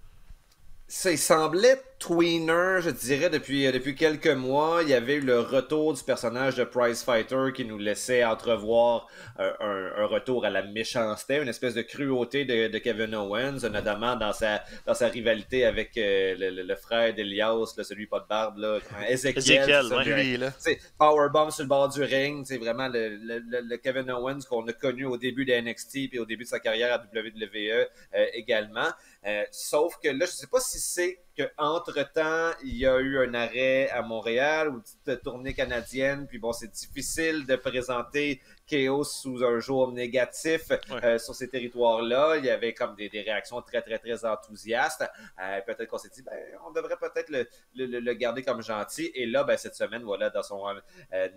Ça, il semblait tweener, je dirais, depuis quelques mois. Il y avait eu le retour du personnage de Prize Fighter qui nous laissait entrevoir un retour à la méchanceté, une espèce de cruauté de Kevin Owens, notamment dans sa rivalité avec le frère d'Elias, celui pas de barbe, là, Ezekiel ouais. Powerbomb sur le bord du ring, c'est vraiment le Kevin Owens qu'on a connu au début de NXT et au début de sa carrière à WWE également. Sauf que là, je sais pas si c'est qu'entre-temps, il y a eu un arrêt à Montréal ou une petite tournée canadienne, puis bon, c'est difficile de présenter KO sous un jour négatif sur ces territoires-là. Il y avait comme des réactions très, très, très enthousiastes. Peut-être qu'on s'est dit, on devrait peut-être le garder comme gentil. Et là, cette semaine, voilà, dans son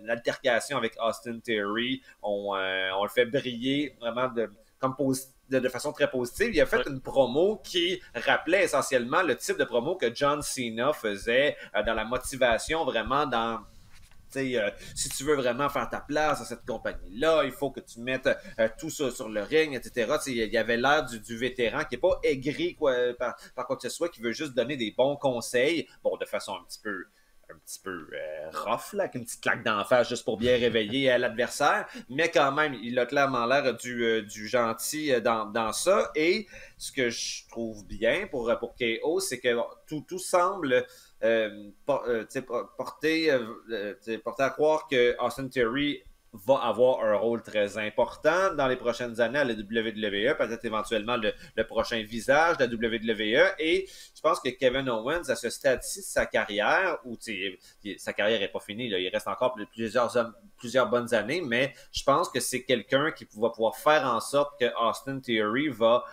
altercation avec Austin Theory, on le fait briller vraiment de façon très positive. Il a fait une promo qui rappelait essentiellement le type de promo que John Cena faisait dans la motivation, vraiment dans... si tu veux vraiment faire ta place dans cette compagnie-là, il faut que tu mettes tout ça sur le ring, etc. Il y avait l'air du vétéran qui n'est pas aigri par quoi que ce soit, qui veut juste donner des bons conseils, de façon un petit peu un petit peu rough, là, avec une petite claque d'en face juste pour bien réveiller l'adversaire, mais quand même, il a clairement l'air du gentil dans ça. Et ce que je trouve bien pour KO, c'est que tout semble porter à croire que Austin Theory va avoir un rôle très important dans les prochaines années à la WWE, peut-être éventuellement le prochain visage de la WWE. Et je pense que Kevin Owens, à ce stade-ci de sa carrière, où sa carrière n'est pas finie, là, il reste encore plusieurs bonnes années, mais je pense que c'est quelqu'un qui va pouvoir faire en sorte que Austin Theory va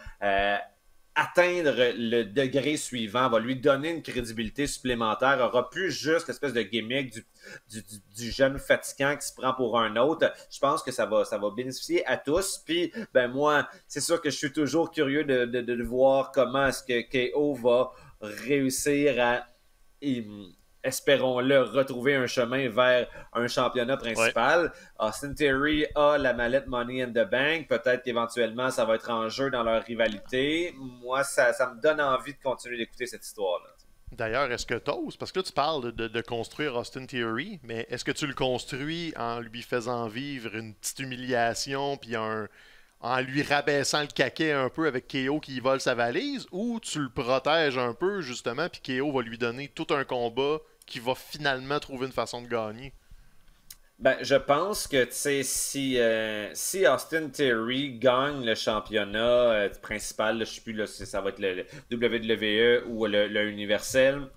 atteindre le degré suivant, va lui donner une crédibilité supplémentaire, aura plus juste l'espèce de gimmick du jeune fatigant qui se prend pour un autre. Je pense que ça va bénéficier à tous. Puis, moi, c'est sûr que je suis toujours curieux de voir comment est-ce que KO va réussir à, espérons-le, retrouver un chemin vers un championnat principal. Ouais. Austin Theory a la mallette Money in the Bank. Peut-être qu'éventuellement, ça va être en jeu dans leur rivalité. Moi, ça me donne envie de continuer d'écouter cette histoire-là. D'ailleurs, est-ce que t'oses? Parce que là, tu parles de construire Austin Theory, mais est-ce que tu le construis en lui faisant vivre une petite humiliation puis en lui rabaissant le caquet un peu avec KO qui vole sa valise, ou tu le protèges un peu, justement, puis KO va lui donner tout un combat qui va finalement trouver une façon de gagner? Je pense que si Austin Theory gagne le championnat principal, je ne sais plus là, si ça va être le WWE ou le Universel,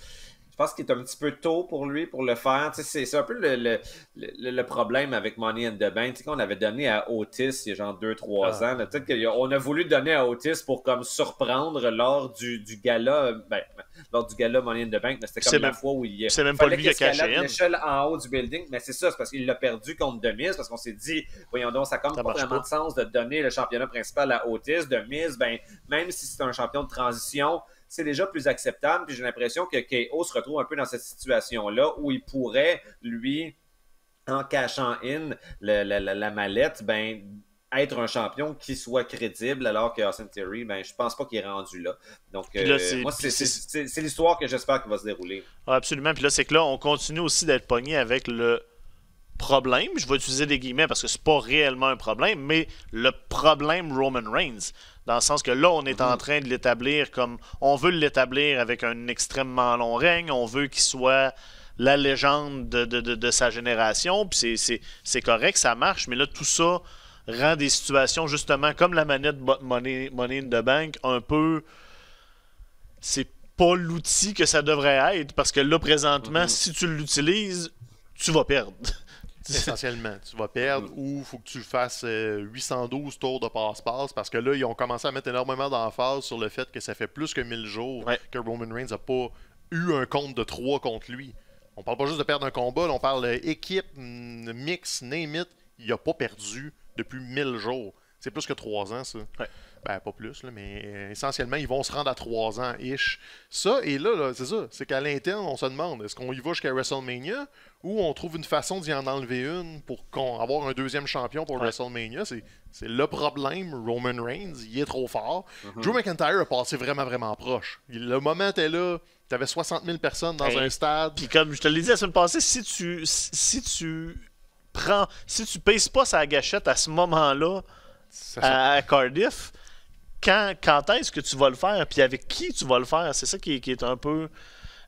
je pense qu'il est un petit peu tôt pour lui pour le faire. C'est un peu le problème avec Money in the Bank qu'on avait donné à Otis il y a genre 2-3 ans. Peut-être qu'on a voulu donner à Otis pour comme surprendre lors du gala, lors du gala Money in the Bank, mais c'était comme la fois où il c'est même pas lui qui a caché l'échelle en haut du building. Mais c'est ça, c'est parce qu'il l'a perdu contre The Miz, parce qu'on s'est dit, voyons donc, ça n'a pas vraiment de sens de donner le championnat principal à Otis. The Miz, même si c'est un champion de transition, c'est déjà plus acceptable. Puis j'ai l'impression que KO se retrouve un peu dans cette situation-là où il pourrait, lui, en cachant la mallette, être un champion qui soit crédible, alors que Austin Theory, je pense pas qu'il est rendu là. Donc, là, moi, c'est l'histoire que j'espère qu'il va se dérouler. Absolument. Puis là, c'est que là, on continue aussi d'être pogné avec le problème. Je vais utiliser des guillemets parce que c'est pas réellement un problème, mais le problème Roman Reigns. Dans le sens que là, on est en train de l'établir comme... On veut l'établir avec un extrêmement long règne. On veut qu'il soit la légende de sa génération. Puis c'est correct, ça marche. Mais là, tout ça rend des situations, justement, comme la manette Money in the Bank, un peu... C'est pas l'outil que ça devrait être. Parce que là, présentement, si tu l'utilises, tu vas perdre. Essentiellement, tu vas perdre ou il faut que tu fasses 812 tours de passe-passe parce que là, ils ont commencé à mettre énormément d'emphase sur le fait que ça fait plus que 1000 jours que Roman Reigns n'a pas eu un compte de 3 contre lui. On parle pas juste de perdre un combat, là, on parle équipe, mix, name it. Il n'a pas perdu depuis 1000 jours. C'est plus que 3 ans, ça. Ouais. Pas plus, là, mais essentiellement, ils vont se rendre à 3 ans-ish. Ça, et là, c'est ça. C'est qu'à l'interne, on se demande, est-ce qu'on y va jusqu'à WrestleMania ou on trouve une façon d'y en enlever une pour avoir un deuxième champion pour WrestleMania? C'est le problème. Roman Reigns, il est trop fort. Drew McIntyre a passé vraiment, vraiment proche. Le moment était là. T'avais 60 000 personnes dans un stade. Puis comme je te l'ai dit la semaine passée, si tu pèses pas sa gâchette à ce moment-là à Cardiff, quand est-ce que tu vas le faire? Puis avec qui tu vas le faire? C'est ça qui est un peu...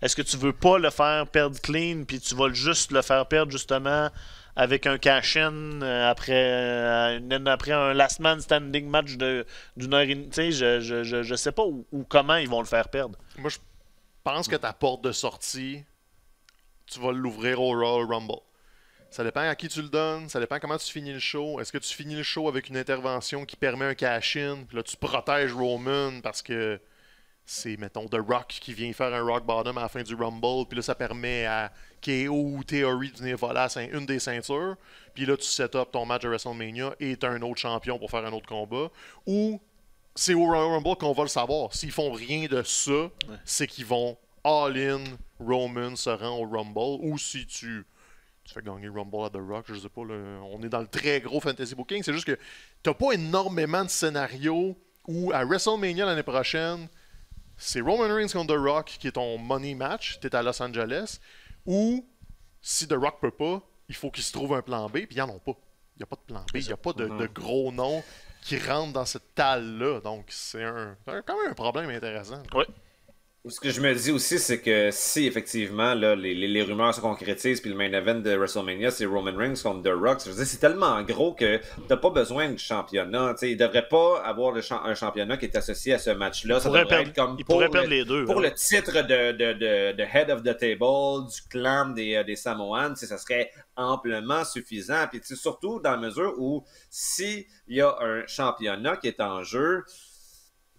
Est-ce que tu veux pas le faire perdre clean, puis tu vas juste le faire perdre justement avec un cash-in après un last man standing match d'une heure et demie? Tu sais, je sais pas ou comment ils vont le faire perdre. Moi, je pense que ta porte de sortie, tu vas l'ouvrir au Royal Rumble. Ça dépend à qui tu le donnes, ça dépend comment tu finis le show. Est-ce que tu finis le show avec une intervention qui permet un cash-in, puis là tu protèges Roman parce que c'est, mettons, The Rock qui vient faire un rock bottom à la fin du Rumble, puis là ça permet à KO ou Theory de venir voler une des ceintures, puis là tu set up ton match à WrestleMania et t'as un autre champion pour faire un autre combat, ou c'est au Royal Rumble qu'on va le savoir. S'ils font rien de ça, c'est qu'ils vont all-in, Roman se rend au Rumble, ou si tu fais gagner Rumble à The Rock, je sais pas, là, on est dans le très gros fantasy booking, c'est juste que t'as pas énormément de scénarios où à WrestleMania l'année prochaine, c'est Roman Reigns contre The Rock qui est ton money match, t'es à Los Angeles, ou si The Rock peut pas, il faut qu'il se trouve un plan B, puis ils n'en ont pas. Il n'y a pas de plan B, il n'y a pas de gros noms qui rentrent dans cette talle-là. Donc, c'est quand même un problème intéressant. Oui. Ce que je me dis aussi, c'est que si effectivement là, les rumeurs se concrétisent, puis le main event de WrestleMania, c'est Roman Reigns contre The Rock, je veux dire, c'est tellement gros que t'as pas besoin de championnat. T'sais, il devrait pas avoir un championnat qui est associé à ce match-là. Ça devrait être comme il pourrait perdre les deux. Pour le titre de Head of the Table, du clan des Samoans, ça serait amplement suffisant. Puis surtout dans la mesure où s'il y a un championnat qui est en jeu,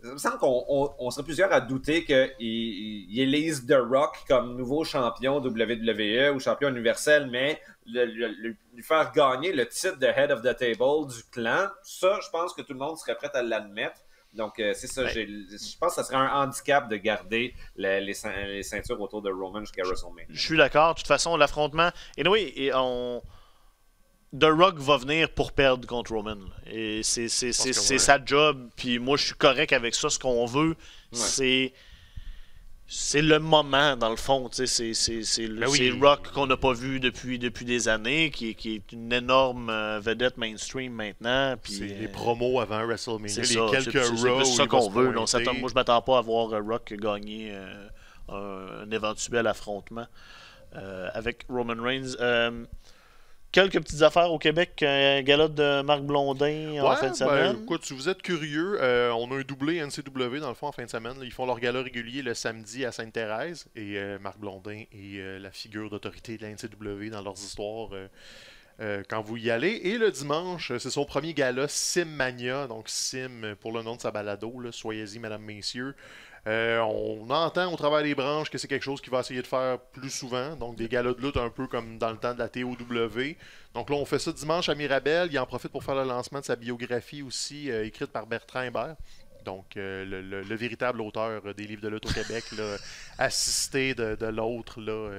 il me semble qu'on serait plusieurs à douter qu'il élise The Rock comme nouveau champion WWE ou champion universel, mais lui faire gagner le titre de Head of the Table du clan, ça, je pense que tout le monde serait prêt à l'admettre. Donc, c'est ça. Je pense que ça serait un handicap de garder les ceintures autour de Roman jusqu'à WrestleMania. Je suis d'accord. De toute façon, l'affrontement... The Rock va venir pour perdre contre Roman. Et c'est sa job. Puis moi, je suis correct avec ça. Ce qu'on veut, c'est le moment, dans le fond. C'est Rock qu'on n'a pas vu depuis des années, qui est une énorme vedette mainstream maintenant. Puis, c'est les promos avant WrestleMania. C'est ça qu'on veut. Moi, je ne m'attends pas à voir Rock gagner un éventuel affrontement avec Roman Reigns. Quelques petites affaires au Québec, un gala de Marc Blondin en fin de semaine. Écoute, si vous êtes curieux, on a un doublé NCW dans le fond en fin de semaine. Là, ils font leur gala régulier le samedi à Sainte-Thérèse. Et Marc Blondin est la figure d'autorité de la NCW dans leurs histoires quand vous y allez. Et le dimanche, c'est son premier gala Simmania. Donc Sim pour le nom de sa balado. Là, soyez-y, mesdames, messieurs. On entend au travers des branches que c'est quelque chose qu'il va essayer de faire plus souvent. Donc des galas de lutte un peu comme dans le temps de la TOW. Donc là, on fait ça dimanche à Mirabel. Il en profite pour faire le lancement de sa biographie aussi, écrite par Bertrand Hébert. Donc le véritable auteur des livres de lutte au Québec, là, assisté de l'autre, là,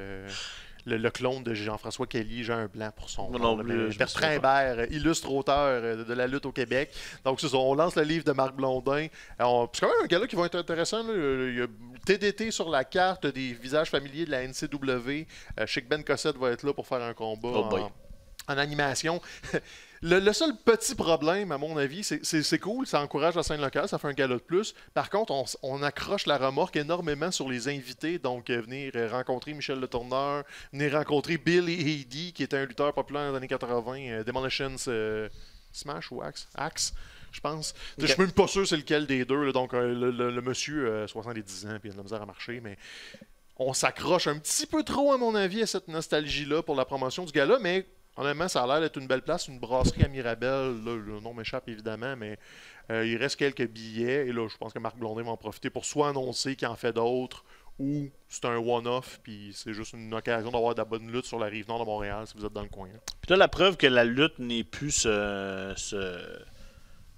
le clone de Jean-François Kelly, j'ai un blanc pour son nom. Bertrand Hébert, illustre auteur de la lutte au Québec. Donc, c'est ça, on lance le livre de Marc Blondin. C'est quand même un gars-là qui va être intéressant. Là. Il y a TDT sur la carte des visages familiers de la NCW. Chic Ben Cossette va être là pour faire un combat en animation. Le seul petit problème, à mon avis, c'est cool, ça encourage la scène locale, ça fait un gala de plus. Par contre, on accroche la remorque énormément sur les invités, donc venir rencontrer Michel Le Tourneur, venir rencontrer Billy Eady, qui était un lutteur populaire dans les années 80, Demolition Smash ou Axe, je pense. Okay. Je suis même pas sûr c'est lequel des deux, là, donc le monsieur, 70 ans, puis il a de la misère à marcher, mais... On s'accroche un petit peu trop, à mon avis, à cette nostalgie-là pour la promotion du gala, mais... Honnêtement, ça a l'air d'être une belle place, une brasserie à Mirabel. Là, le nom m'échappe évidemment, mais il reste quelques billets. Et là, je pense que Marc Blondin va en profiter pour soit annoncer qu'il en fait d'autres, ou c'est un one-off, puis c'est juste une occasion d'avoir de la bonne lutte sur la rive nord de Montréal si vous êtes dans le coin. Puis là, la preuve que la lutte n'est plus ce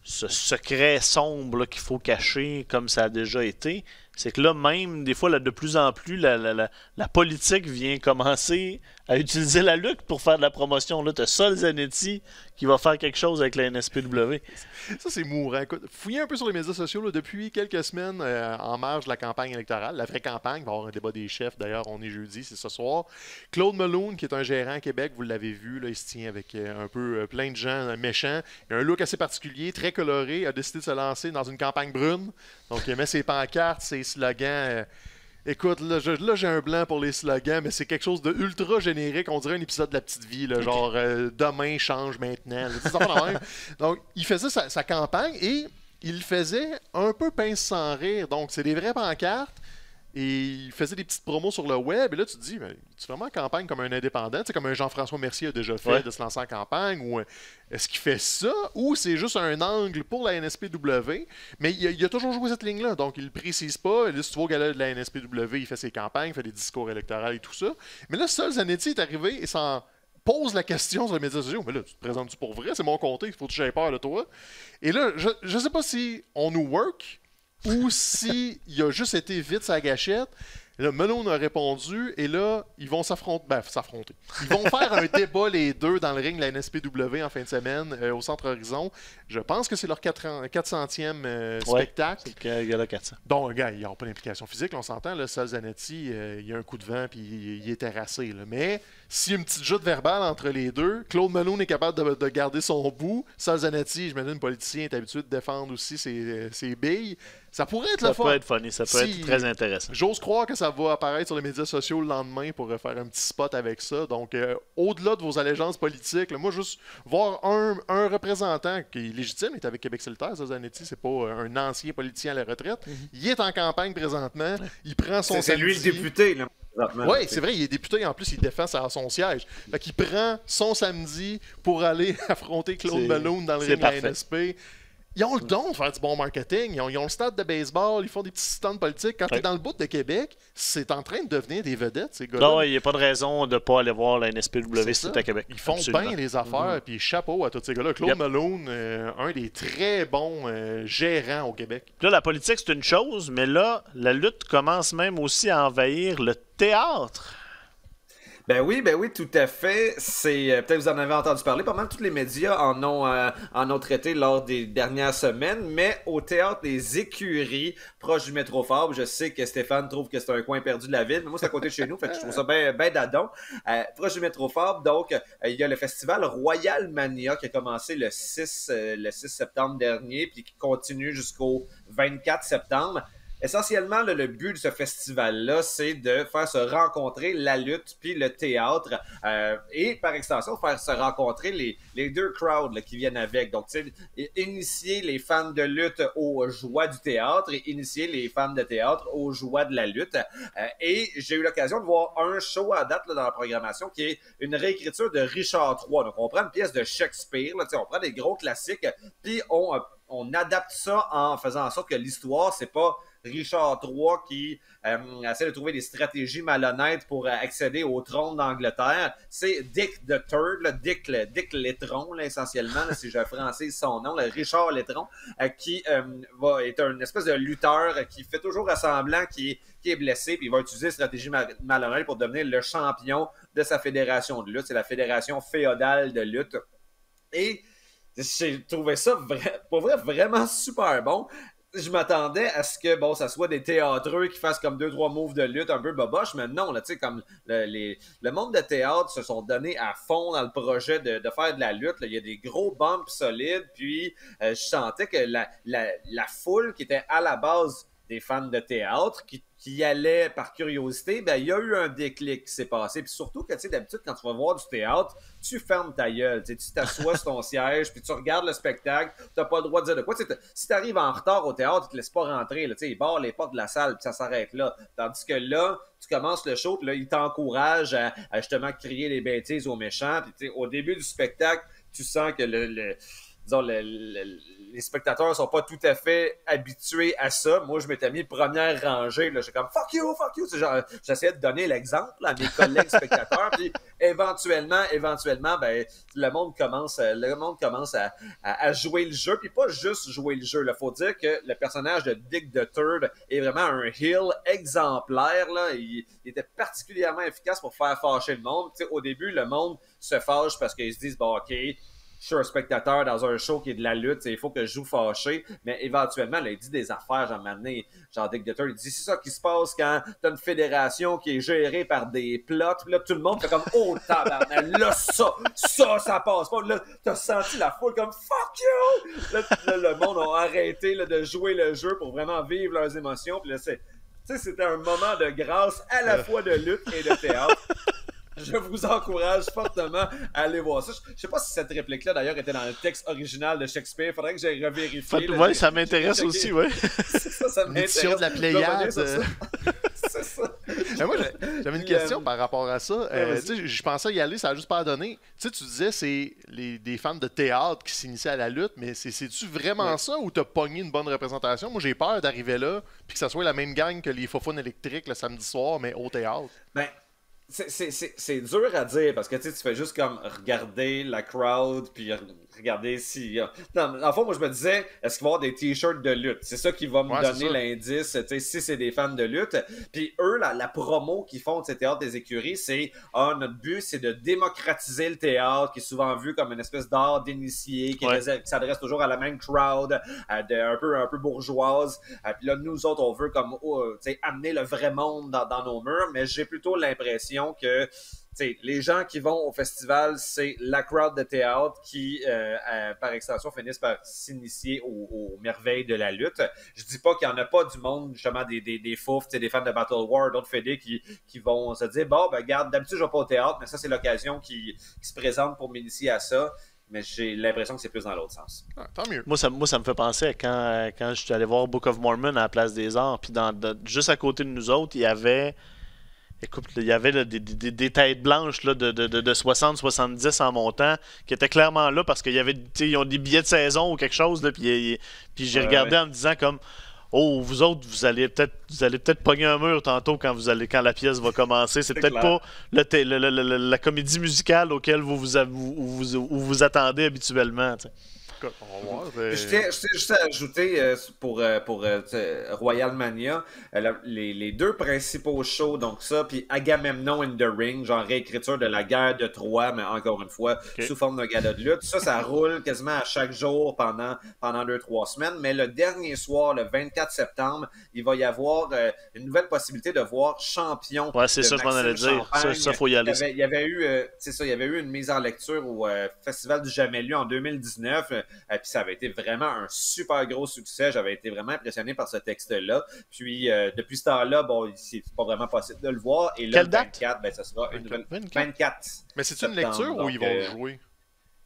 secret sombre là, qu'il faut cacher comme ça a déjà été, c'est que là, même, des fois, là, de plus en plus, la politique vient commencer à utiliser la lutte pour faire de la promotion. Là, t'as Sol Zanetti qui va faire quelque chose avec la NSPW. Ça, c'est mourant. Écoute, fouillez un peu sur les médias sociaux là, depuis quelques semaines en marge de la campagne électorale. La vraie campagne, il va y avoir un débat des chefs. D'ailleurs, on est jeudi, c'est ce soir. Claude Meloun, qui est un gérant à Québec, vous l'avez vu, là, il se tient avec un peu plein de gens méchants. Il a un look assez particulier, très coloré. Il a décidé de se lancer dans une campagne brune. Donc, il met ses pancartes, ses slogans... Écoute, là, j'ai un blanc pour les slogans, mais c'est quelque chose de ultra générique. On dirait un épisode de La Petite Vie, là, genre demain change maintenant. Là, donc, il faisait sa campagne et il le faisait un peu pince sans rire. Donc, c'est des vraies pancartes. Et il faisait des petites promos sur le web. Et là, tu te dis, mais tu fais vraiment en campagne comme un indépendant, tu sais, comme un Jean-François Mercier a déjà fait, de se lancer en campagne, ou est-ce qu'il fait ça, ou c'est juste un angle pour la NSPW? Mais il a toujours joué cette ligne-là, donc il le précise pas. Là, si tu vois au gala de la NSPW, il fait ses campagnes, il fait des discours électoraux et tout ça. Mais là, Sol Zanetti est arrivé et s'en pose la question sur les médias sociaux. Mais là, tu te présentes-tu pour vrai? C'est mon comté, il faut que j'ai peur de toi. Et là, je sais pas si on nous work, ou si il a juste été vite sa gâchette. Là, Malone a répondu, et là, ils vont s'affronter. Ils vont faire un débat, les deux, dans le ring de la NSPW en fin de semaine, au Centre Horizon. Je pense que c'est leur 400e spectacle. C'est le gars-là 400. Donc, gars, ils n'ont pas d'implication physique, là, on s'entend. Là, Sal Zanetti, il y a un coup de vent, puis il est terrassé. Là. Mais s'il y a une petite joute verbale entre les deux, Claude Malone est capable de garder son bout. Sal Zanetti, j'imagine, le politicien est habitué de défendre aussi ses billes. Ça pourrait être le fun. Ça peut être funny, ça peut être très intéressant. J'ose croire que ça va apparaître sur les médias sociaux le lendemain pour faire un petit spot avec ça. Donc, au-delà de vos allégeances politiques, là, moi, juste voir un représentant qui est légitime, il est avec Québec Solitaire, Zanetti, c'est pas un ancien politicien à la retraite. Il est en campagne présentement, il prend son C'est lui le député, là. Oui, c'est vrai, il est député, en plus, il défend son siège. Fait qu'il prend son samedi pour aller affronter Claude Malone dans le ring de la NSP. Ils ont le don de faire du bon marketing. Ils ont le stade de baseball, ils font des petits stands politiques. Quand tu es dans le bout de Québec, c'est en train de devenir des vedettes, ces gars-là. Non, il n'y a pas de raison de ne pas aller voir la NSPW si tu à Québec. Ils font bien les affaires, puis chapeau à tous ces gars-là. Claude Malone, un des très bons gérants au Québec. Là, la politique, c'est une chose, mais là, la lutte commence même aussi à envahir le théâtre. Ben oui, tout à fait. C'est peut-être vous en avez entendu parler. Pas mal tous les médias en ont traité lors des dernières semaines, mais au théâtre des Écuries, proche du Métroport, je sais que Stéphane trouve que c'est un coin perdu de la ville, mais moi c'est à côté de chez nous, fait que je trouve ça ben dadon. Proche du Métroport, donc il y a le festival Royal Mania qui a commencé le 6 septembre dernier, puis qui continue jusqu'au 24 septembre. Essentiellement, le but de ce festival-là, c'est de faire se rencontrer la lutte puis le théâtre et, par extension, faire se rencontrer les deux crowds là, qui viennent avec. Donc, tu sais, initier les fans de lutte aux joies du théâtre et initier les fans de théâtre aux joies de la lutte. Et j'ai eu l'occasion de voir un show à date là, dans la programmation qui est une réécriture de Richard III. Donc, on prend une pièce de Shakespeare, là, on prend des gros classiques, puis on adapte ça en faisant en sorte que l'histoire, c'est pas Richard III qui essaie de trouver des stratégies malhonnêtes pour accéder au trône d'Angleterre. C'est Dick the Third, là, Dick Létron, là, essentiellement, là, si je francise son nom, là, Richard Létron, qui est une espèce de lutteur qui fait toujours semblant qui est blessé, puis il va utiliser stratégie malhonnête pour devenir le champion de sa fédération de lutte. C'est la fédération féodale de lutte. Et j'ai trouvé ça pour vrai vraiment super bon. Je m'attendais à ce que ça soit des théâtreux qui fassent comme 2-3 moves de lutte un peu boboche, mais non, là, tu sais, comme le monde de théâtre se sont donnés à fond dans le projet de faire de la lutte. Là. Il y a des gros bumps solides, puis je sentais que la foule qui était à la base des fans de théâtre, qui y allait par curiosité, ben il y a eu un déclic qui s'est passé. Puis surtout que, tu sais, d'habitude, quand tu vas voir du théâtre, tu fermes ta gueule. Tu t'assois sur ton siège, puis tu regardes le spectacle, tu n'as pas le droit de dire de quoi. Si tu arrives en retard au théâtre, ils ne te laissent pas rentrer. Là, ils barrent les portes de la salle, puis ça s'arrête là. Tandis que là, tu commences le show, puis là, ils t'encouragent à justement crier les bêtises aux méchants. Puis au début du spectacle, tu sens que les spectateurs sont pas tout à fait habitués à ça. Moi, je m'étais mis première rangée. J'étais comme fuck you. J'essayais de donner l'exemple à mes collègues spectateurs. Puis éventuellement, ben, le monde commence à jouer le jeu. Puis pas juste jouer le jeu. Il faut dire que le personnage de Dick the Third est vraiment un heel exemplaire. Là. Il était particulièrement efficace pour faire fâcher le monde. T'sais, au début, le monde se fâche parce qu'ils se disent bon, OK, je suis un spectateur dans un show qui est de la lutte, il faut que je joue fâché, mais éventuellement, là, il dit des affaires, genre Dick the Third, il dit c'est ça qui se passe quand t'as une fédération qui est gérée par des plots, puis là, tout le monde fait comme oh tabarnak, là, ça passe pas, là, t'as senti la foule comme fuck you! Là, le monde a arrêté là, de jouer le jeu pour vraiment vivre leurs émotions, puis là, c'était un moment de grâce à la fois de lutte et de théâtre. Je vous encourage fortement à aller voir ça. Je ne sais pas si cette réplique-là, d'ailleurs, était dans le texte original de Shakespeare. Il faudrait que j'aille revérifier. Oui, ça m'intéresse aussi, oui. Ça m'intéresse. L'édition de la Pléiade. C'est ça. Moi, j'avais une question par rapport à ça. Je pensais y aller, ça n'a juste pas donné. Tu disais c'est des fans de théâtre qui s'initiaient à la lutte, mais c'est-tu vraiment ça ou t'as pogné une bonne représentation? Moi, j'ai peur d'arriver là puis que ça soit la même gang que les Fofounes électriques le samedi soir, mais au théâtre. Ben, C'est dur à dire parce que tu fais juste comme regarder la crowd puis regarder si. Non, en fait, moi je me disais, est-ce qu'il va y avoir des t-shirts de lutte? C'est ça qui va me donner l'indice, si c'est des fans de lutte. Puis eux, la promo qu'ils font de ces théâtres des écuries, c'est notre but, c'est de démocratiser le théâtre, qui est souvent vu comme une espèce d'art d'initié, qui s'adresse toujours à la même crowd, un peu bourgeoise. Puis là, nous autres, on veut comme amener le vrai monde dans nos murs, mais j'ai plutôt l'impression que les gens qui vont au festival, c'est la crowd de théâtre qui, par extension, finissent par s'initier aux merveilles de la lutte. Je dis pas qu'il n'y en a pas du monde, justement, des fouf, des fans de Battle War, d'autres fédés qui vont se dire, bon, ben regarde, d'habitude, je vais pas au théâtre, mais ça, c'est l'occasion qui se présente pour m'initier à ça. Mais j'ai l'impression que c'est plus dans l'autre sens. Tant mieux. Moi, ça me fait penser à quand je suis allé voir Book of Mormon à la Place des Arts, puis juste à côté de nous autres, il y avait... Écoute, il y avait là, des têtes blanches là, de 60-70 en montant qui étaient clairement là parce qu'ils ont des billets de saison ou quelque chose. Là, puis j'ai regardé en me disant comme oh, vous autres, vous allez peut-être pogner un mur tantôt quand la pièce va commencer. C'est peut-être pas la comédie musicale auquel vous attendez habituellement. T'sais. On va voir, je tiens juste à ajouter pour Royal Mania, les deux principaux shows, donc ça, puis Agamemnon in the Ring, genre réécriture de la guerre de Troie, mais encore une fois, sous forme de gala de lutte. Ça roule quasiment à chaque jour pendant 2-3 semaines, mais le dernier soir, le 24 septembre, il va y avoir une nouvelle possibilité de voir Champion. Ouais, c'est ça, je m'en allais dire. Ça, faut y aller. Il y avait eu une mise en lecture au Festival du Jamais Lu en 2019. Puis ça avait été vraiment un super gros succès. J'avais été vraiment impressionné par ce texte-là. Puis depuis ce temps-là, bon, c'est pas vraiment possible de le voir. Et là, le 24, ben, ça sera une nouvelle 24. Mais c'est une lecture où ils vont jouer?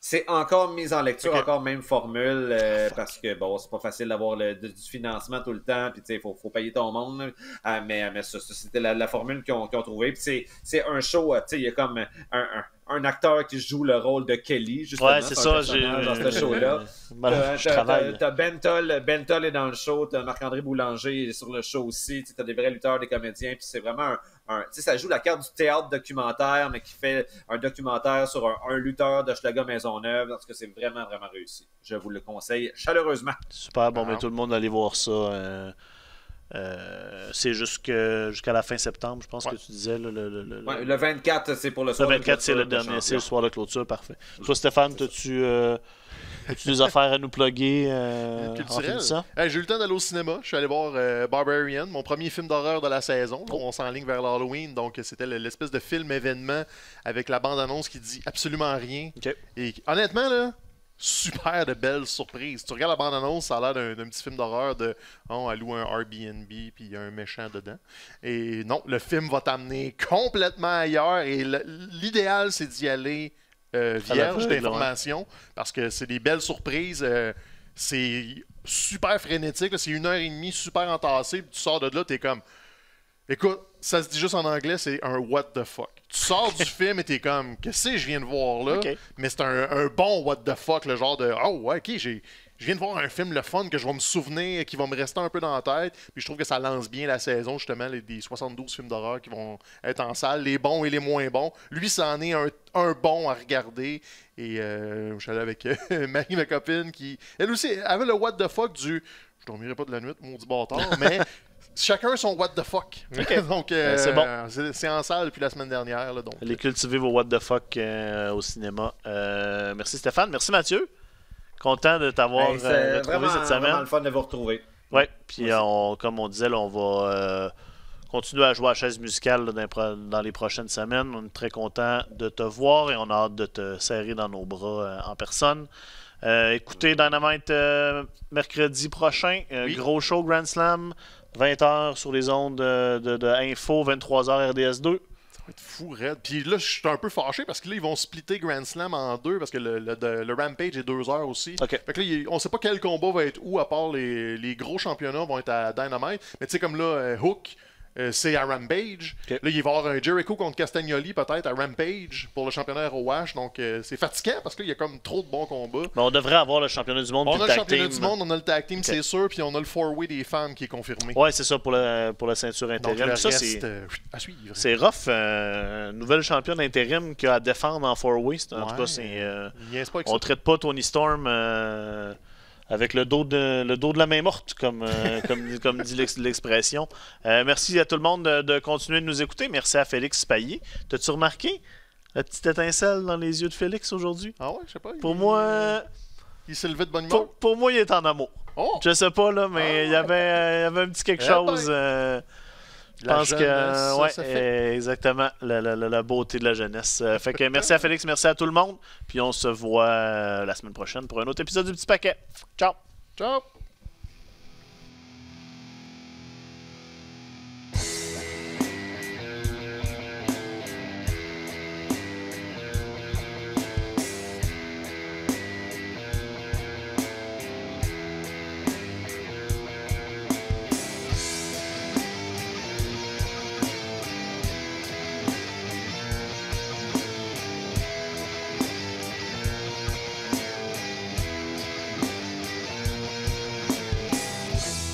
C'est encore mise en lecture, encore même formule, parce que bon, c'est pas facile d'avoir du financement tout le temps, puis tu sais, faut payer ton monde. Mais ça, c'était la formule qu'ils ont trouvée. Puis c'est un show, tu sais, il y a comme un acteur qui joue le rôle de Kelly, justement. Ouais, c'est ça, dans ce show-là. T'as Bentol est dans le show, t'as Marc-André Boulanger est sur le show aussi, t'as des vrais lutteurs, des comédiens, puis c'est vraiment ça joue la carte du théâtre documentaire, mais qui fait un documentaire sur un lutteur de Schlager Maisonneuve, parce que c'est vraiment, vraiment réussi. Je vous le conseille chaleureusement. Super, bon, mais tout le monde allez voir ça. C'est jusqu'à la fin septembre, je pense que tu disais. Le 24, c'est pour le soir. Le 24, c'est le dernier, c'est le soir de clôture, parfait. Toi, Stéphane, as-tu des affaires à nous plugger culturelles? J'ai eu le temps d'aller au cinéma. Je suis allé voir Barbarian, mon premier film d'horreur de la saison. On s'enligne vers l'Halloween, donc c'était l'espèce de film événement avec la bande-annonce qui dit absolument rien. Okay. Et honnêtement, là, super de belles surprises. Tu regardes la bande-annonce, ça a l'air d'un petit film d'horreur de elle loue un Airbnb puis il y a un méchant dedans. Et non, le film va t'amener complètement ailleurs et l'idéal, c'est d'y aller vierge d'informations parce que c'est des belles surprises. C'est super frénétique. C'est 1h30 super entassé. Puis tu sors de là, t'es comme... Écoute, ça se dit juste en anglais, c'est un what the fuck. Tu sors du film et t'es comme, qu'est-ce que je viens de voir là? Okay. Mais c'est un bon what the fuck, le genre de, oh ouais, ok, je viens de voir un film le fun que je vais me souvenir, qui va me rester un peu dans la tête. Puis je trouve que ça lance bien la saison, justement, des 72 films d'horreur qui vont être en salle, les bons et les moins bons. Lui, c'en est un bon à regarder. Et je suis allé avec Marie, ma copine, qui, elle aussi, avait le what the fuck du, je dormirai pas de la nuit, maudit bâtard, mais... Chacun son what the fuck. Okay. Donc, c'est bon. C'est en salle depuis la semaine dernière. Là, donc. Allez cultiver vos what the fuck au cinéma. Merci Stéphane. Merci Mathieu. Content de t'avoir retrouvé cette semaine. C'est vraiment le fun de vous retrouver. Oui, puis comme on disait, là, on va continuer à jouer à la chaise musicale là, dans les prochaines semaines. On est très content de te voir et on a hâte de te serrer dans nos bras en personne. Écoutez Dynamite mercredi prochain. Gros show Grand Slam. 20h sur les ondes de Info, 23h RDS2. Ça va être fou, raide. Puis là, je suis un peu fâché parce que là, ils vont splitter Grand Slam en deux parce que le Rampage est 2 heures aussi. Okay. Fait que là, on sait pas quel combat va être où à part les gros championnats vont être à Dynamite. Mais tu sais, comme là, Hook, c'est à Rampage. Ok. Là, il va y avoir un Jericho contre Castagnoli peut-être à Rampage pour le championnat ROH. Donc, c'est fatigant parce qu'il y a comme trop de bons combats. Mais on devrait avoir le championnat du monde. On puis a le tag championnat team. du monde, on a le tag team, c'est sûr, puis on a le 4-way des femmes qui est confirmé. Ouais, c'est ça pour la ceinture Donc, intérim. le Ça, reste, c'est. à suivre. C'est rough. Nouvelle championne intérim qui a à défendre en 4-way. En tout cas, c'est. Il niaise pas avec On ça. traite pas Tony Storm avec le dos de la main morte, comme dit l'expression. Merci à tout le monde de continuer de nous écouter. Merci à Félix Payet. T'as-tu remarqué la petite étincelle dans les yeux de Félix aujourd'hui? Ah ouais, je sais pas. Pour moi, Il s'est levé de bonne humeur. pour moi, il est en amour. Oh! Je sais pas, là, mais il y avait un petit quelque Eh chose. Je La pense jeunesse, que ouais, ça fait. exactement la beauté de la jeunesse. Fait que merci à Félix, merci à tout le monde. Puis on se voit la semaine prochaine pour un autre épisode du Petit Paquet. Ciao! Ciao!